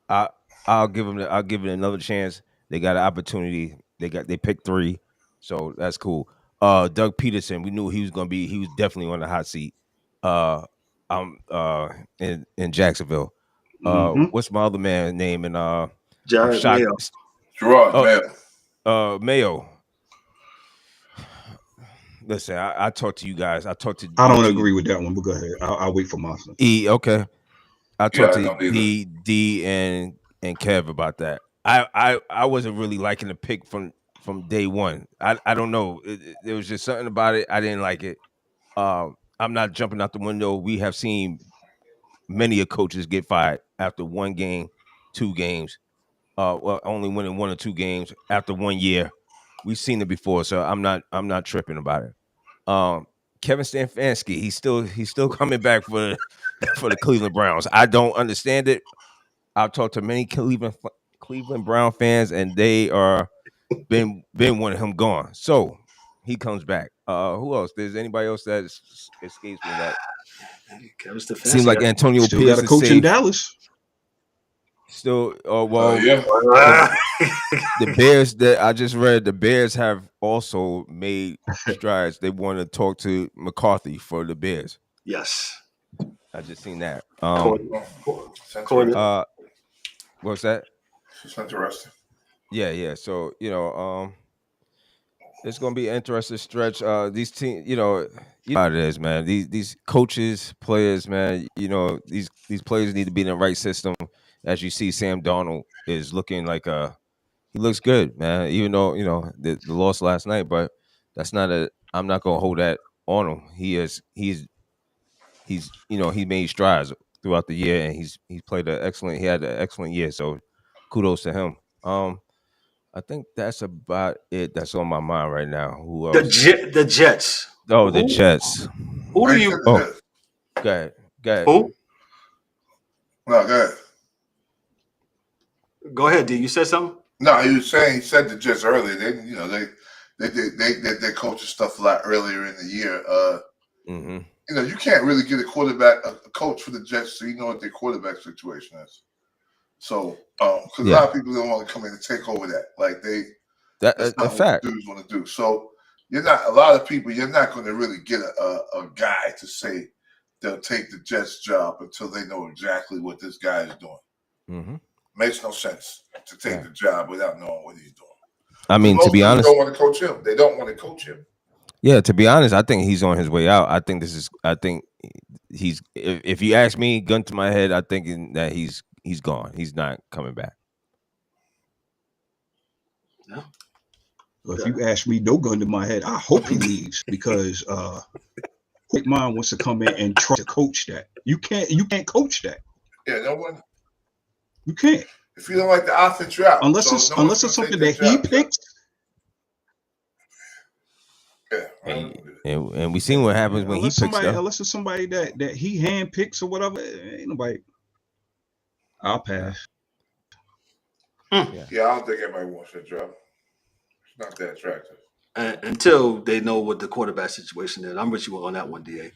I'll give it another chance. They got an opportunity. They picked 3, so that's cool. Doug Peterson, we knew he was definitely on the hot seat. In Jacksonville. What's my other man's name? And Gerard Mayo. Mayo. Listen, I talked to you guys. I don't agree with that one, but go ahead. I'll wait for mine. Okay. I talked to D and Kev about that. I wasn't really liking the pick from day one. I don't know. There was just something about it. I didn't like it. I'm not jumping out the window. We have seen many of coaches get fired after 1 game, 2 games. Only winning 1 or 2 games after 1 year. We've seen it before, so I'm not tripping about it. Kevin Stefanski, he's still coming back for the Cleveland Browns. I don't understand it. I've talked to many Cleveland Brown fans, and they are been wanting him gone. So he comes back. Who else? There's anybody else that escapes me that? Seems like Antonio still Pierce got a coach in Dallas. Still, yeah. The Bears that I just read, the Bears have also made strides. They want to talk to McCarthy for the Bears. Yes, I just seen that. What's that? It's interesting. Yeah. So It's going to be an interesting stretch. These teams, you know how it is, man. These coaches, players, man. You know, these players need to be in the right system. As you see, Sam Darnold is looking like he looks good, man. Even though the loss last night, but that's not a. I'm not going to hold that on him. He's he made strides throughout the year, and he's played he had an excellent year. So kudos to him. I think that's about it. That's on my mind right now. Who else? The Jets. Oh, the Jets. Who do you? Oh, go ahead. Who? No, go ahead. Go ahead, D. You said something? No, he said the Jets earlier. They coached stuff a lot earlier in the year. You can't really get a coach for the Jets, so you know what their quarterback situation is. So, because a lot of people don't want to come in and take over that. Like that's not what dudes want to do. So you're not going to really get a guy to say they'll take the Jets job until they know exactly what this guy is doing. Mm-hmm. Makes no sense to take the job without knowing what he's doing. I mean, to be honest, they don't want to coach him. They don't want to coach him. Yeah, to be honest, I think he's on his way out. I think he's. If you ask me, gun to my head, I think that he's gone. He's not coming back. No. Well, if you ask me, no gun to my head, I hope he leaves because Quick Mind wants to come in and try to coach that. You can't coach that. Yeah, no one. You can't. If you don't like the offense, you're out. Unless it's something that he picks. Yeah, and we seen what happens when he picks stuff. Unless it's somebody that he hand picks or whatever, ain't nobody. I'll pass. Yeah, I don't think anybody wants that job. It's not that attractive. Until they know what the quarterback situation is. I'm with you on that one, DA.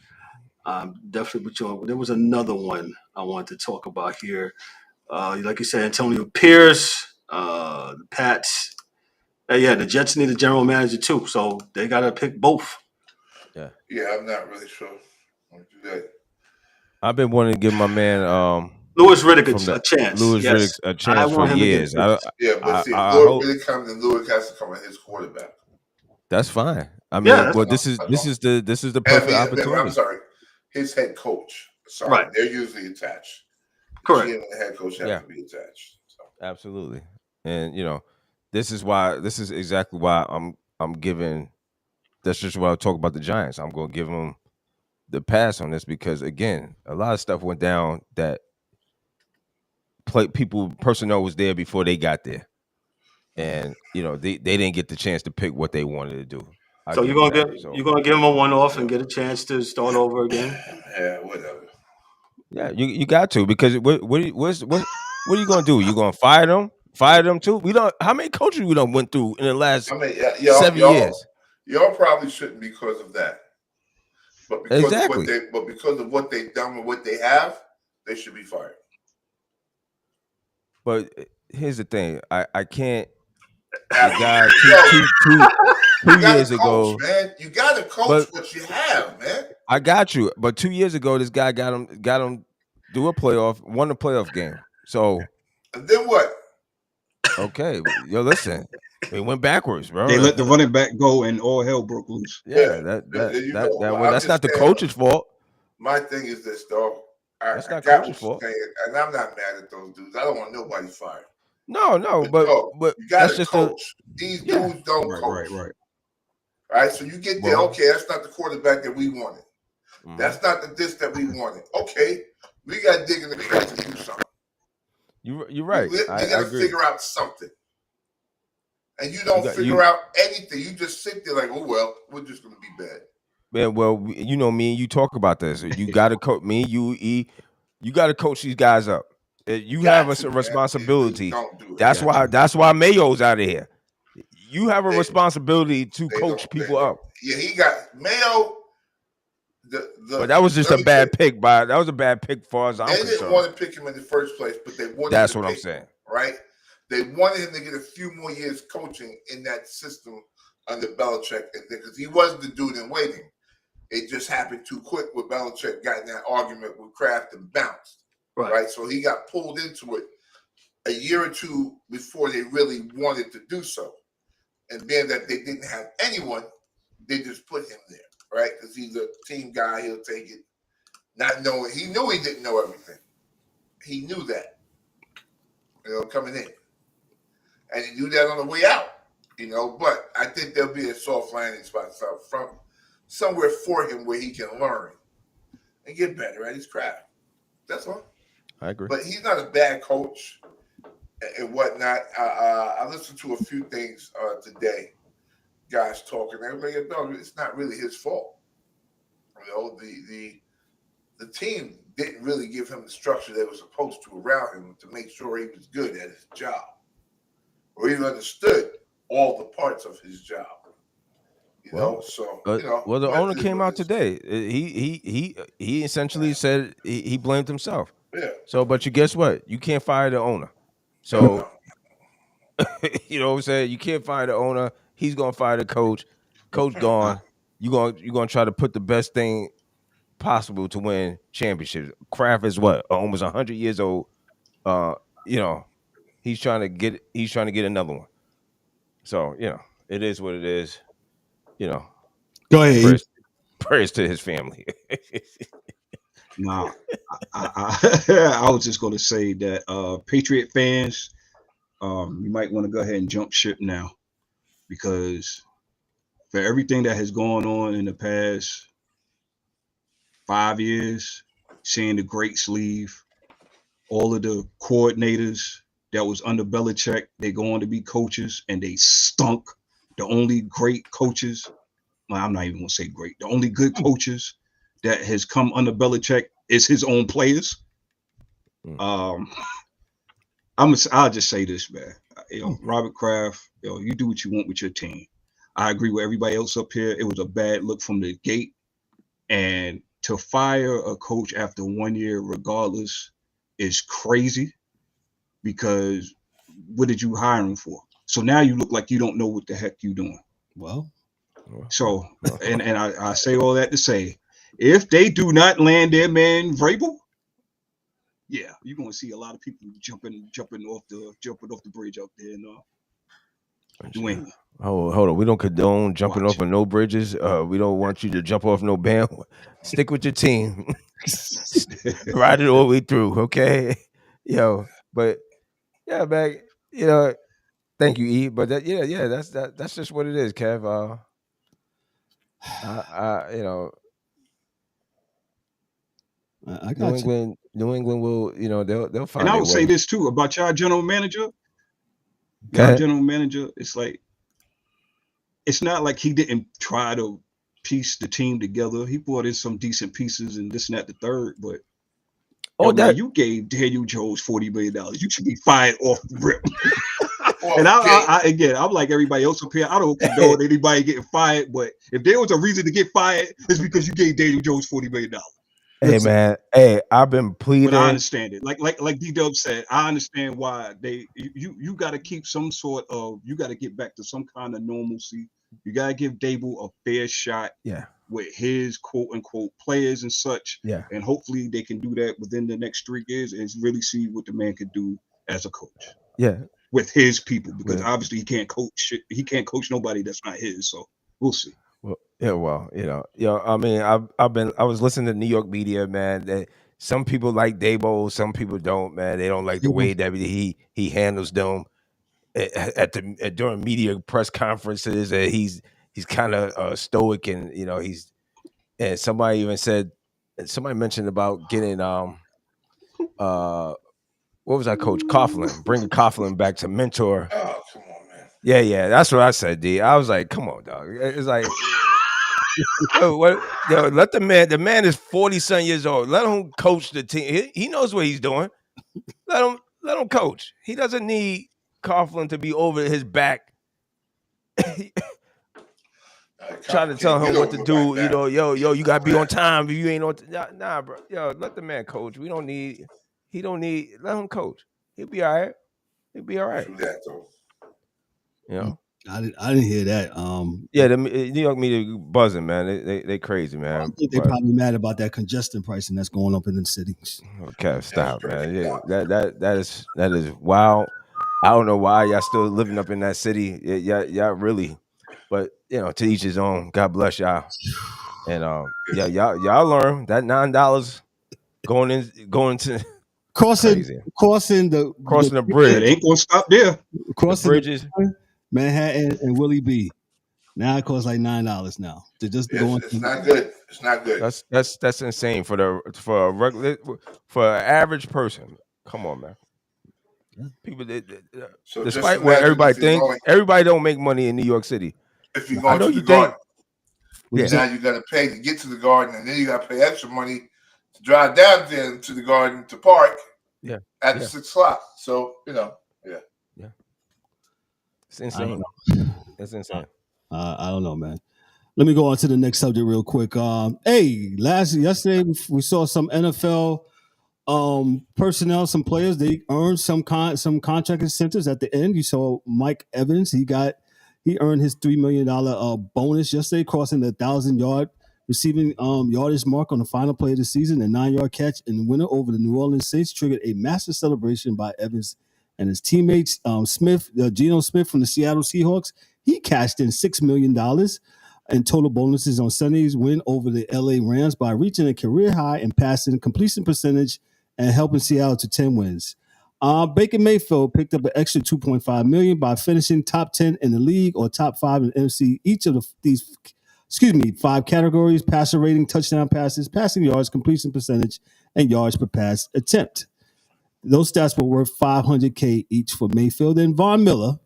Definitely with you on. There was another one I wanted to talk about here. Like you said, Antonio Pierce, the Pats. The Jets need a general manager too, so they got to pick both. Yeah, I'm not really sure. I'll do that. I've been wanting to give my man Louis Riddick a chance. Louis Riddick a chance for years. But see, Louis really comes, and Louis has to come at his quarterback. That's fine. I mean, this is the perfect opportunity. I'm sorry, his head coach. Sorry, right. They're usually attached. Correct. The GM and the head coach have to be attached. So. Absolutely, and this is exactly why I'm giving. That's just why I talk about the Giants. I'm going to give them the pass on this because again, a lot of stuff went down that personnel was there before they got there, and they didn't get the chance to pick what they wanted to do. So you're gonna give them a one-off and get a chance to start over again. Yeah, whatever. Yeah, you got to because what are you gonna do? You gonna fire them? Fire them too? How many coaches we done went through in the last 7 years? Y'all probably shouldn't because of that, but because of what they've done and what they have, they should be fired. But here's the thing: I can't. The guy two years ago, man, you got to coach what you have, man. I got you, but 2 years ago, this guy got him do a playoff, won a playoff game. So, and then what? Okay, listen, we went backwards, bro. They let the running back go, and all hell broke loose. Yeah, that's not the coach's fault. My thing is this, though. That's not coach's fault, and I'm not mad at those dudes. I don't want nobody fired. No, but you got to coach. These dudes don't coach. Right. All right, so you get there. Okay, that's not the quarterback that we wanted. Mm-hmm. That's not the disc that we wanted. Okay, we got to dig in the cracks and do something. You're right. You got to figure out something. And you don't figure out anything. You just sit there like, oh, well, we're just going to be bad. Man, well, me and you talk about this. You got to coach me. You got to coach these guys up. You have a responsibility. That's why Mayo's out of here. You have a responsibility to coach people up. Yeah, he got Mayo. But that was just a bad pick. That was a bad pick for us. They didn't want to pick him in the first place, but they wanted. That's what I'm saying. Right? They wanted him to get a few more years coaching in that system under Belichick, because he wasn't the dude in waiting. It just happened too quick with Belichick got in that argument with Kraft and bounced. Right. So he got pulled into it a year or two before they really wanted to do so. And being that they didn't have anyone, they just put him there, right? Because he's a team guy. He'll take it, not knowing. He knew he didn't know everything. He knew that, coming in. And he knew that on the way out, But I think there'll be a soft landing spot from somewhere for him where he can learn and get better at his craft. That's all. I agree. But he's not a bad coach and whatnot. I listened to a few things today, guys talking. Everybody, no, it's not really his fault. The team didn't really give him the structure they were supposed to around him to make sure he was good at his job, or he understood all the parts of his job. Well, the owner came out today. He essentially said he blamed himself. Yeah. So, but you guess what? You can't fire the owner. So, you know what I'm saying? You can't fire the owner. He's gonna fire the coach. Coach gone. You're gonna try to put the best thing possible to win championships. Kraft is what? Almost 100 years old. He's trying to get another one. So, it is what it is. Go ahead. Prayers to his family. Now, I was just going to say that Patriot fans, you might want to go ahead and jump ship now, because for everything that has gone on in the past 5 years, seeing the greats leave, all of the coordinators that was under Belichick, they go on to be coaches and they stunk. The only great coaches, well, I'm not even going to say great, the only good coaches that has come under Belichick is his own players. I'll just say this, man. Robert Kraft, you do what you want with your team. I agree with everybody else up here. It was a bad look from the gate. And to fire a coach after 1 year, regardless, is crazy, because what did you hire him for? So now you look like you don't know what the heck you're doing. Well, so, and I say all that to say, if they do not land their man Vrabel, yeah, you're gonna see a lot of people jumping off the bridge out there in New England. Oh, hold on. We don't condone jumping off of no bridges. We don't want you to jump off no band. Stick with your team. Ride it all the way through, okay? But yeah, man. Thank you, E. But that's just what it is, Kev. I got New England will, they'll find. And I would say this too about your general manager. Your general manager, it's like, it's not like he didn't try to piece the team together. He brought in some decent pieces and this and that, the third. But you gave Daniel Jones $40 million. You should be fired off the rip. And I'm like everybody else up here. I don't condone anybody getting fired, but if there was a reason to get fired, it's because you gave Daniel Jones $40 million. Hey man, I've been pleading. But I understand it. Like D-Dub said, I understand why you got to keep some sort of, you got to get back to some kind of normalcy. You got to give Dable a fair shot. Yeah. With his quote unquote players and such. Yeah. And hopefully they can do that within the next 3 years and really see what the man could do as a coach. Yeah. With his people, because obviously he can't coach. He can't coach nobody that's not his. So we'll see. Well, I mean, I was listening to New York media, man. That some people like Dabo, some people don't, man. They don't like the way that he handles them during media press conferences. He's kind of stoic, and and somebody even said, somebody mentioned about getting what was that coach? Coughlin, bringing Coughlin back to mentor. Oh, come on, man. Yeah, that's what I said, D. I was like, come on, dog. It's like, let the man is 40-some years old. Let him coach the team. He knows what he's doing. Let him coach. He doesn't need Coughlin to be over his back. Trying to tell him what to do. You gotta be on time. If you ain't on, nah, bro. Let the man coach. He don't need. Let him coach. He'll be all right. I didn't hear that. The New York media buzzing, man. They crazy, man. I think they're probably mad about that congestion pricing that's going up in the cities. Okay, stop, man. Yeah, that is wild. I don't know why y'all still living up in that city. Y'all really, but to each his own. God bless y'all. And y'all learn that $9 going to crossing the bridge. It ain't gonna stop there. Crossing the bridges. Manhattan and Willie B. Now it costs like $9 now to just go on. It's not good. It's not good. That's insane for a regular for an average person. Come on, man. People, So despite what everybody think, everybody don't make money in New York City. If you're going to the Garden, now you got to pay to get to the Garden, and then you got to pay extra money to drive down there to the Garden to park. At 6 o'clock. So yeah. It's insane. It's insane. I don't know, man. Let me go on to the next subject real quick. Yesterday we saw some NFL personnel, some players, they earned some contract incentives at the end. You saw Mike Evans, he earned his $3 million bonus yesterday, crossing the 1,000-yard receiving yardage mark on the final play of the season. A 9-yard catch in the winner over the New Orleans Saints triggered a massive celebration by Evans and his teammates. Geno Smith from the Seattle Seahawks, he cashed in $6 million in total bonuses on Sunday's win over the LA Rams by reaching a career high in passing completion percentage and helping Seattle to 10 wins. Baker Mayfield picked up an extra $2.5 million by finishing top 10 in the league or top 5 in the NFC. Each of these 5 categories: passer rating, touchdown passes, passing yards, completion percentage, and yards per pass attempt. Those stats were worth $500K each for Mayfield. And Von Miller,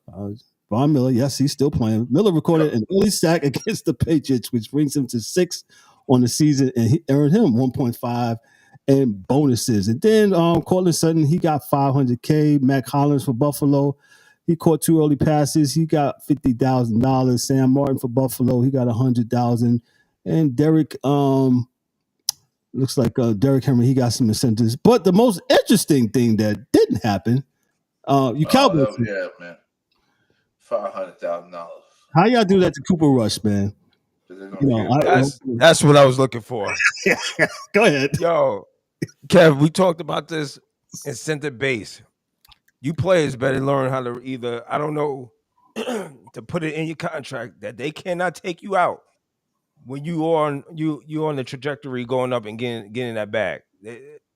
yes, he's still playing. Miller recorded an early sack against the Patriots, which brings him to 6 on the season, and he earned him $1.5 in bonuses. And then Cortland Sutton, he got $500K. Mac Hollins for Buffalo, he caught 2 early passes. He got $50,000. Sam Martin for Buffalo, he got $100,000. And Derek, looks like Derek Henry, he got some incentives. But the most interesting thing that didn't happen, Cowboys. Yeah, man. $500,000. How y'all do that to Cooper Rush, man? That's what I was looking for. Go ahead. Yo, Kev, we talked about this incentive base. You players better learn how to either, I don't know, to put it in your contract that they cannot take you out when you on the trajectory going up and getting that bag.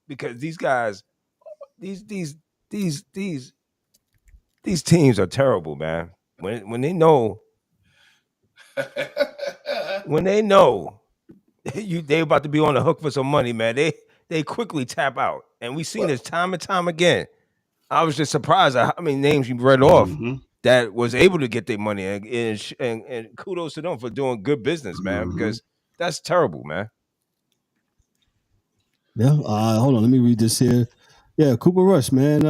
Because these guys, these teams are terrible, man. When they know they about to be on the hook for some money, man, they quickly tap out. And we've seen this time and time again. I was just surprised at how many names you read off that was able to get their money, and kudos to them for doing good business, man, because that's terrible, man. Yeah, hold on, let me read this here. Yeah, Cooper Rush, man.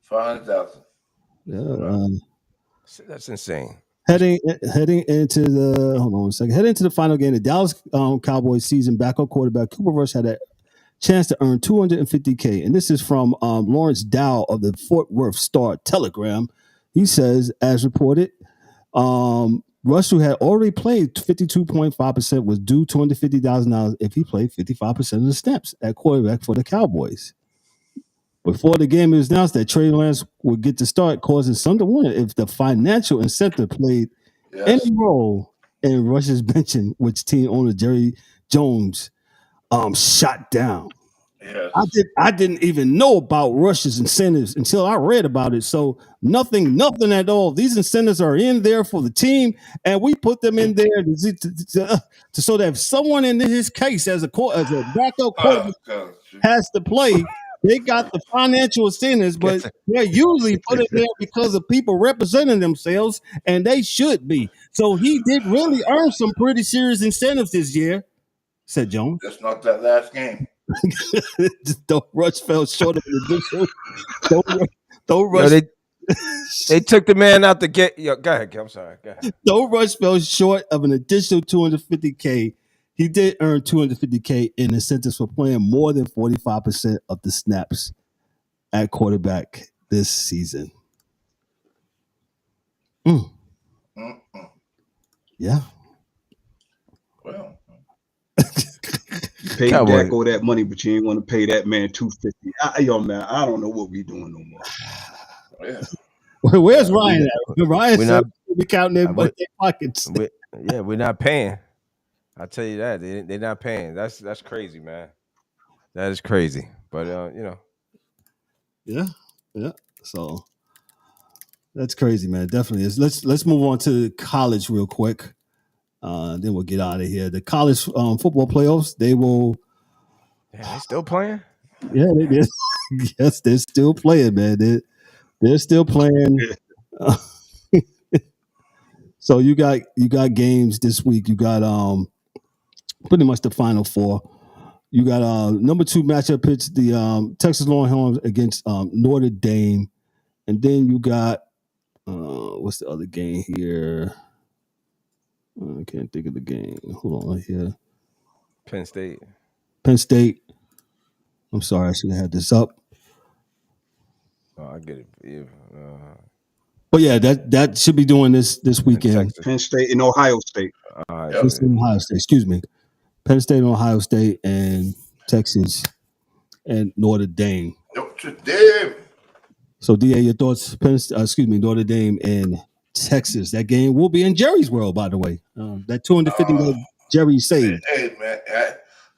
500,000. Yeah, that's insane. Heading into the Heading into the final game, the Dallas Cowboys season backup quarterback Cooper Rush had a chance to earn $250K, and this is from Lawrence Dow of the Fort Worth Star-Telegram. He says, as reported, Rush, who had already played 52.5%, was due $250,000 if he played 55% of the snaps at quarterback for the Cowboys. Before the game, it was announced that Trey Lance would get to start, causing some to wonder if the financial incentive played any role in Rush's benching, which team owner Jerry Jones shot down. Yes. I didn't even know about Rush's incentives until I read about it. So nothing at all. These incentives are in there for the team, and we put them in there to so that if someone in his case as a backup quarterback has to play, they got the financial incentives, but they're usually put in there because of people representing themselves, and they should be. So he did really earn some pretty serious incentives this year, said Jones. That's not that last game. Don't Rush fell short of an additional. Don't Rush. They took the man out to get. Yo, go ahead. I'm sorry. Go ahead. Don't Rush fell short of an additional $250K. He did earn $250K in incentives for playing more than 45% of the snaps at quarterback this season. Yeah. Well. You paid Dak all that money, but you ain't want to pay that man $250. Yo, man, I don't know what we doing no more. Yeah. Where's Ryan at? Ryan We're said not- we counting their pockets. We're not paying. I tell you that they're not paying. That's crazy, man. That is crazy. But Yeah. So that's crazy, man. Definitely is. Let's move on to college real quick. Then we'll get out of here. The college football playoffs. They will. yeah, they still playing. Yeah, they did. Yes, they're still playing, man. They're still playing. So you got games this week. You got pretty much the Final Four. You got number 2 matchup. It's the Texas Longhorns against Notre Dame, and then you got what's the other game here? I can't think of the game. Hold on here. Penn State. I'm sorry, I should have had this up. Oh, I get it. Yeah, But yeah, that should be doing this weekend. Penn State and Ohio State. Penn State and Ohio State. Excuse me. Penn State and Ohio State and Texas and Notre Dame. Notre Dame. So, DA, your thoughts? Notre Dame and Texas. That game will be in Jerry's World, by the way. That $250 Jerry saved. Hey, man,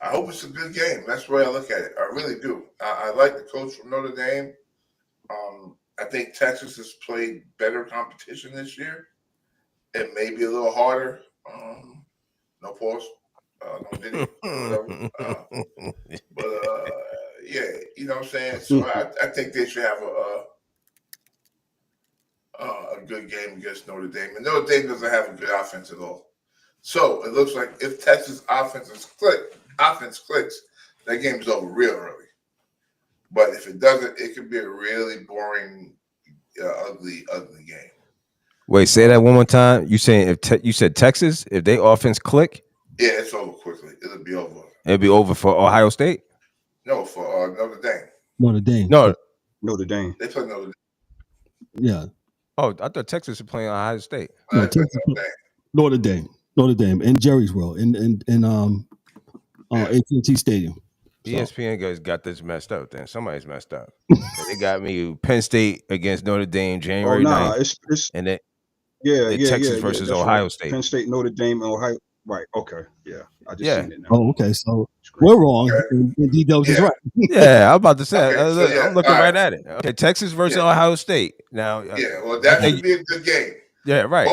I hope it's a good game. That's the way I look at it. I really do. I like the coach from Notre Dame. I think Texas has played better competition this year. It may be a little harder. No pause. No diddy. But yeah, you know what I'm saying? So I think they should have a good game against Notre Dame. And Notre Dame doesn't have a good offense at all. So it looks like if Texas offense clicks, that game's over real early. But if it doesn't, it could be a really boring, ugly game. Wait, say that one more time. You saying you said Texas? If they offense click, yeah, it's over quickly. It'll be over. It'll be over for Ohio State. No, for Notre Dame. Notre Dame. No, Notre Dame. They play Notre Dame. Yeah. Oh, I thought Texas was playing Ohio State. No, Notre Dame in Jerry's World in AT&T Stadium. ESPN guys got this messed up. Then somebody's messed up. They got me Penn State against Notre Dame January 9th. It's and then Texas versus Ohio right. State. Penn State, Notre Dame, and Ohio. Right. Okay. Yeah. I just seen it now. Oh, okay. So we're wrong. And D-Dubs is right. Yeah, I'm about to say. Okay, I'm looking right at it. Okay, Texas versus Ohio State. Now. Well, that should be a good game. Yeah, right.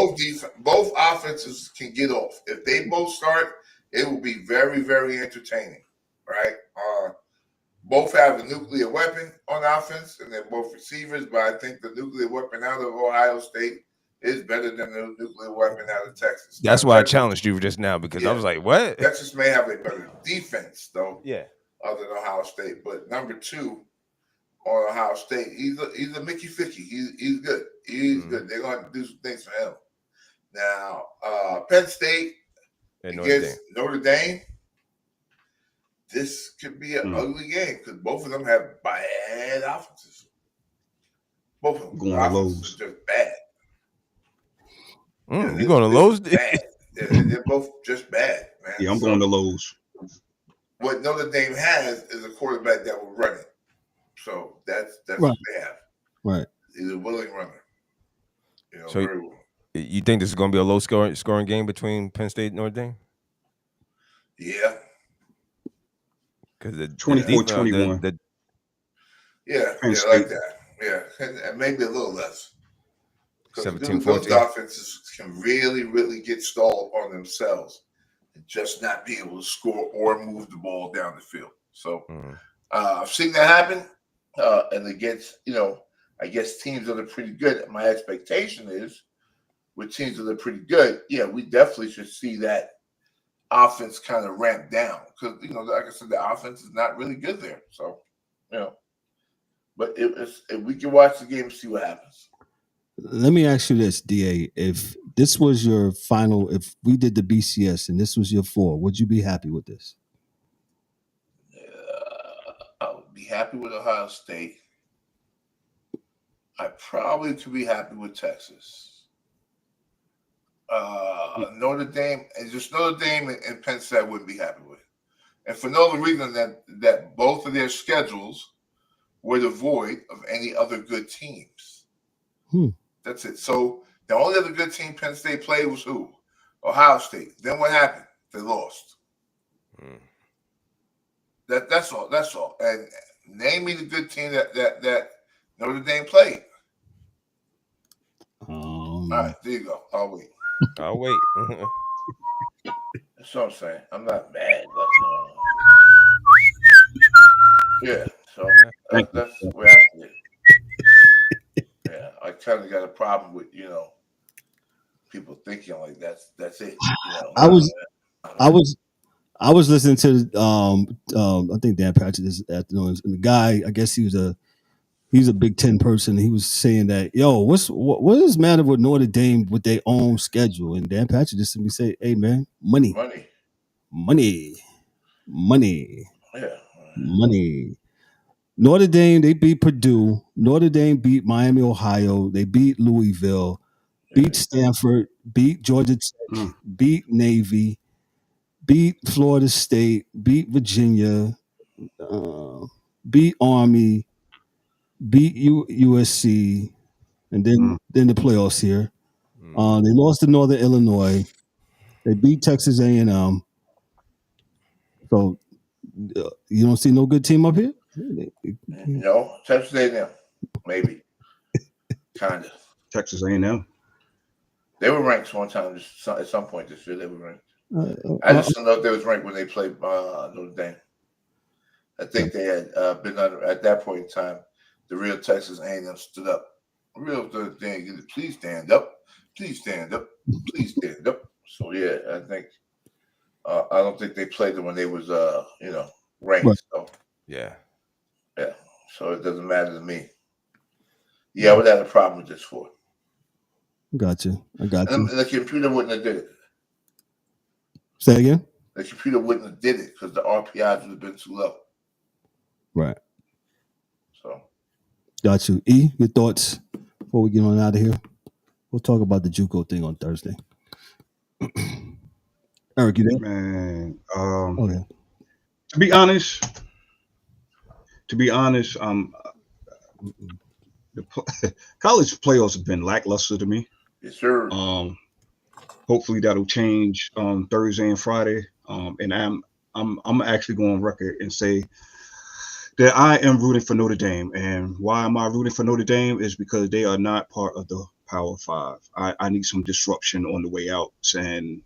Both offenses can get off. If they both start, it will be very, very entertaining. Right? Both have a nuclear weapon on offense, and they're both receivers. But I think the nuclear weapon out of Ohio State is better than the nuclear weapon out of Texas. That's why I challenged you just now because I was like, "What?" Texas may have a better defense, though. Yeah. Other than Ohio State, but number 2 on Ohio State, he's a Mickey Ficky. He's good. He's good. They're going to do some things for him. Now, Penn State against Notre Dame. This could be an ugly game because both of them have bad offenses. Both of them going to Lowe's. Just bad. You going to Lowe's? They're both just bad, man. Yeah, I'm going to Lowe's. What Notre Dame has is a quarterback that will run it. So that's right. What they have. Right. He's a willing runner. So you think this is going to be a low scoring game between Penn State and Notre Dame? Yeah. Because the 24-21. Yeah, like that. Yeah, and maybe a little less. 17-14. Those offenses can really, really get stalled on themselves and just not be able to score or move the ball down the field. So I've seen that happen. And against, I guess teams that are pretty good. My expectation is with teams that are pretty good, we definitely should see that offense kind of ramp down because, like I said, the offense is not really good there. So, but if we can watch the game and see what happens. Let me ask you this, DA. If this was your final, if we did the BCS and this was your 4, would you be happy with this? I would be happy with Ohio State. I probably could be happy with Texas. Notre Dame, and just Notre Dame and Penn State I wouldn't be happy with. And for no other reason that both of their schedules were devoid of any other good teams. That's it. So the only other good team Penn State played was who? Ohio State. Then what happened? They lost. That's all. That's all. And name me the good team that Notre Dame played. All right, there you go. I'll wait. That's what I'm saying. I'm not mad, but yeah. So that's where I see it. Yeah, I kind of got a problem with people thinking like that's it. I was listening to I think Dan Patrick this afternoon, and the guy, I guess he's a Big Ten person. He was saying that, what is the matter with Notre Dame with their own schedule? And Dan Patrick just simply say, hey man, money. Yeah. Money. Notre Dame, they beat Purdue. Notre Dame beat Miami, Ohio. They beat Louisville, beat Stanford, beat Georgia Tech, beat Navy, beat Florida State, beat Virginia, beat Army, beat USC, and then the playoffs here. They lost to Northern Illinois. They beat Texas A&M. So you don't see no good team up here? No, Texas A&M, maybe, kind of. Texas A&M. They were ranked one time at some point this year. They were ranked. I just don't know if they was ranked when they played Notre Dame. I think they had been under at that point in time. The real Texas A&M stood up. Real thing. Please stand up. Please stand up. Please stand up. So yeah, I think. I don't think they played them when they was ranked. Right. So yeah. So it doesn't matter to me. Yeah, I would have a problem with this for. I got you. And the computer wouldn't have did it. Say again? The computer wouldn't have did it because the RPIs would have been too low. Right. So. Got you. E, your thoughts before we get on out of here? We'll talk about the JUCO thing on Thursday. Eric, you there? Man, okay. To be honest, the college playoffs have been lackluster to me. Yes, sir. Hopefully that'll change on Thursday and Friday. And I'm actually going on record and say that I am rooting for Notre Dame. And why am I rooting for Notre Dame is because they are not part of the Power Five. I need some disruption on the way out. And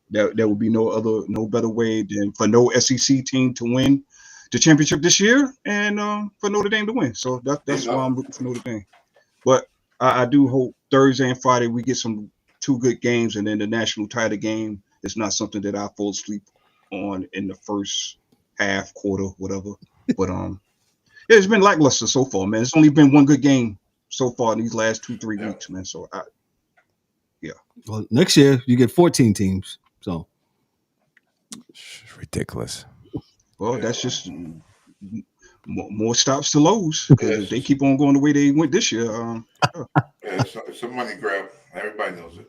there would be no better way than for no SEC team to win the championship this year and for Notre Dame to win. So that's why I'm rooting for Notre Dame. But I do hope Thursday and Friday we get two good games, and then the national title game is not something that I fall asleep on in the first half, quarter, whatever. But it's been lackluster so far, man. It's only been one good game so far in these last 2-3 weeks, man. So well, next year you get 14 teams. So it's ridiculous. Well, that's just more stops to lose because if they keep on going the way they went this year. It's a money grab. Everybody knows it.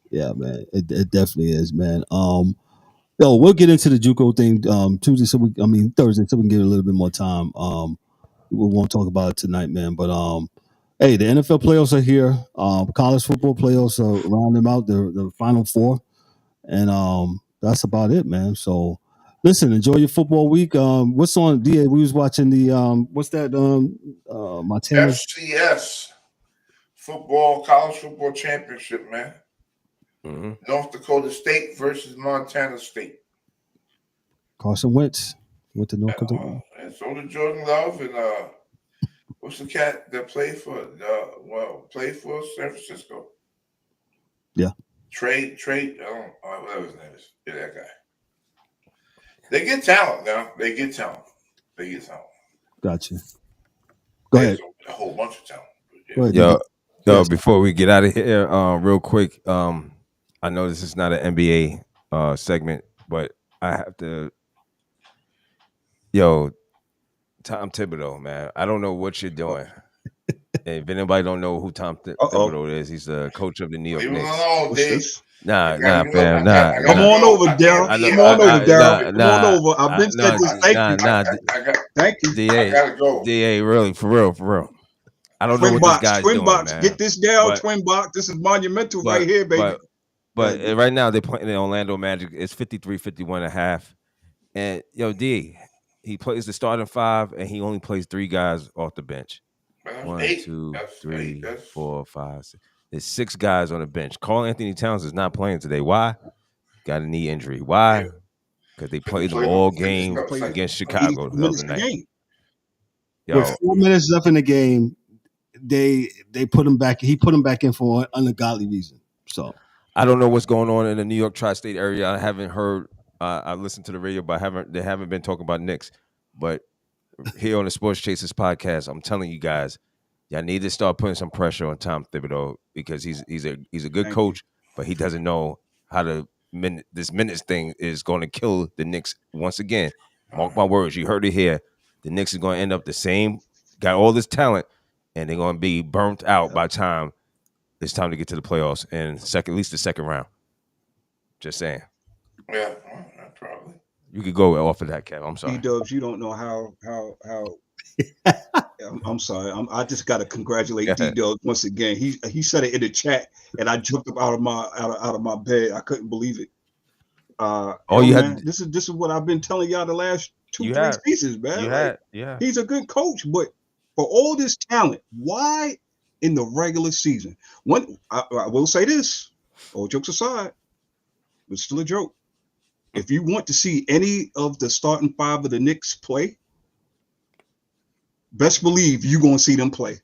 Yeah, man. It definitely is, man. We'll get into the JUCO thing Thursday, so we can get a little bit more time. We won't talk about it tonight, man. But hey, the NFL playoffs are here. College football playoffs are rounding out the Final Four, and that's about it, man. So, listen, enjoy your football week. What's on DA? We was watching the what's that? Montana FCS college football championship, man. Mm-hmm. North Dakota State versus Montana State. Carson Wentz went to North Dakota. And so did Jordan Love and what's the cat that played for San Francisco? Yeah. Trey, whatever his name is. Yeah, that guy. They get talent now. Gotcha. Go ahead. A whole bunch of talent. Yeah. Yo, before we get out of here, real quick, I know this is not an NBA segment, but I have to. Yo, Tom Thibodeau, man, I don't know what you're doing. If anybody don't know who Tom Thibodeau is, he's the coach of the New York Knicks. Nah, fam, nah. Come on over, Daryl. Come on over, Daryl. Come on over. I've been saying this. Thank you. Thank you. DA, I gotta go. DA, really, for real. I don't know what this guy's doing, box. man. Get this down, twin box. This is monumental right here, baby. But right now they're playing the Orlando Magic. It's 53-51.5. And D, he plays the starting 5, and he only plays 3 guys off the bench. 1, 2, 3, 4, 5, 6. There's 6 guys on the bench. Karl Anthony Towns is not playing today. Why? Got a knee injury. Why? Because they played them all game against Chicago the other night. With 4 minutes left in the game, they put him back. He put him back in for an ungodly reason. So I don't know what's going on in the New York tri-state area. I haven't heard. I listened to the radio, but they haven't been talking about Knicks. But here on the Sports Chasers podcast, I'm telling you guys, y'all need to start putting some pressure on Tom Thibodeau because he's a good coach, but he doesn't know how to. This minutes thing is going to kill the Knicks once again. Mark my words. You heard it here. The Knicks is going to end up the same. Got all this talent, and they're going to be burnt out by time it's time to get to the playoffs and at least the second round. Just saying. Yeah, probably. You could go off of that, Kev. I'm sorry. D-Dubs, you don't know how. I'm sorry. I just got to congratulate D-Dubs once again. He said it in the chat, and I jumped up out of my bed. I couldn't believe it. This is what I've been telling y'all the last 2-3 seasons, man. He's a good coach, but for all this talent, why in the regular season? I will say this, all jokes aside, it's still a joke. If you want to see any of the starting 5 of the Knicks play, best believe you're going to see them play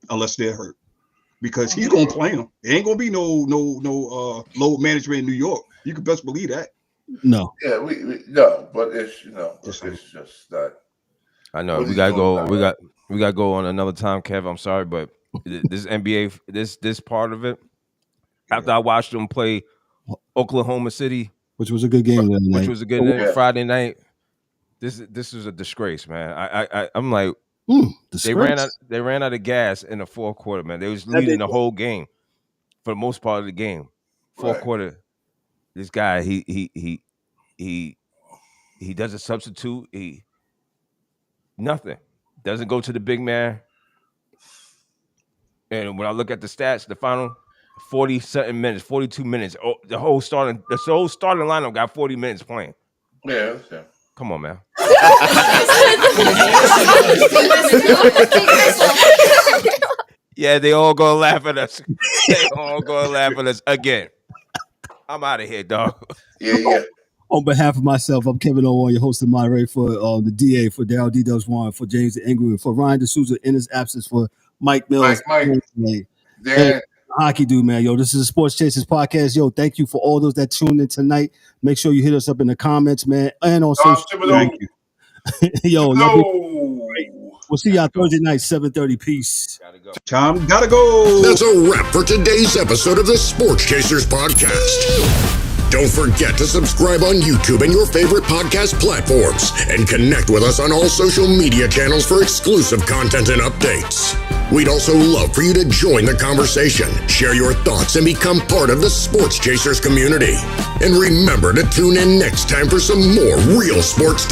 unless they're hurt, because he's going to play them. There ain't going to be no load management in New York. You can best believe that. No. Yeah, no, but it's it's just that. I know we gotta go. We gotta go on another time, Kev. I'm sorry, but this NBA, this part of it. After I watched them play Oklahoma City, which was a good game, Friday night. This is a disgrace, man. I'm like, they ran out of gas in the fourth quarter, man. They was leading the whole game for the most part of the game. Fourth quarter, this guy he does a substitute. Nothing. Doesn't go to the big man. And when I look at the stats, the final 40-something minutes, 42 minutes. Oh, the whole starting lineup got 40 minutes playing. Yeah. Come on, man. Yeah, they all gonna laugh at us. They all gonna laugh at us again. I'm out of here, dog. Yeah. On behalf of myself, I'm Kevin Owen, your host and moderator for the DA, for Daryl D-Dubs Warren, for James Ingram, for Ryan D'Souza in his absence, for Mike Mills. Hey, hockey dude, man. Yo, this is the Sports Chasers podcast. Yo, thank you for all those that tuned in tonight. Make sure you hit us up in the comments, man, and on social. Thank you. Yo, we'll see y'all Thursday night, 7:30. Peace. Tom, gotta go. That's a wrap for today's episode of the Sports Chasers podcast. Don't forget to subscribe on YouTube and your favorite podcast platforms, and connect with us on all social media channels for exclusive content and updates. We'd also love for you to join the conversation, share your thoughts, and become part of the Sports Chasers community. And remember to tune in next time for some more real sports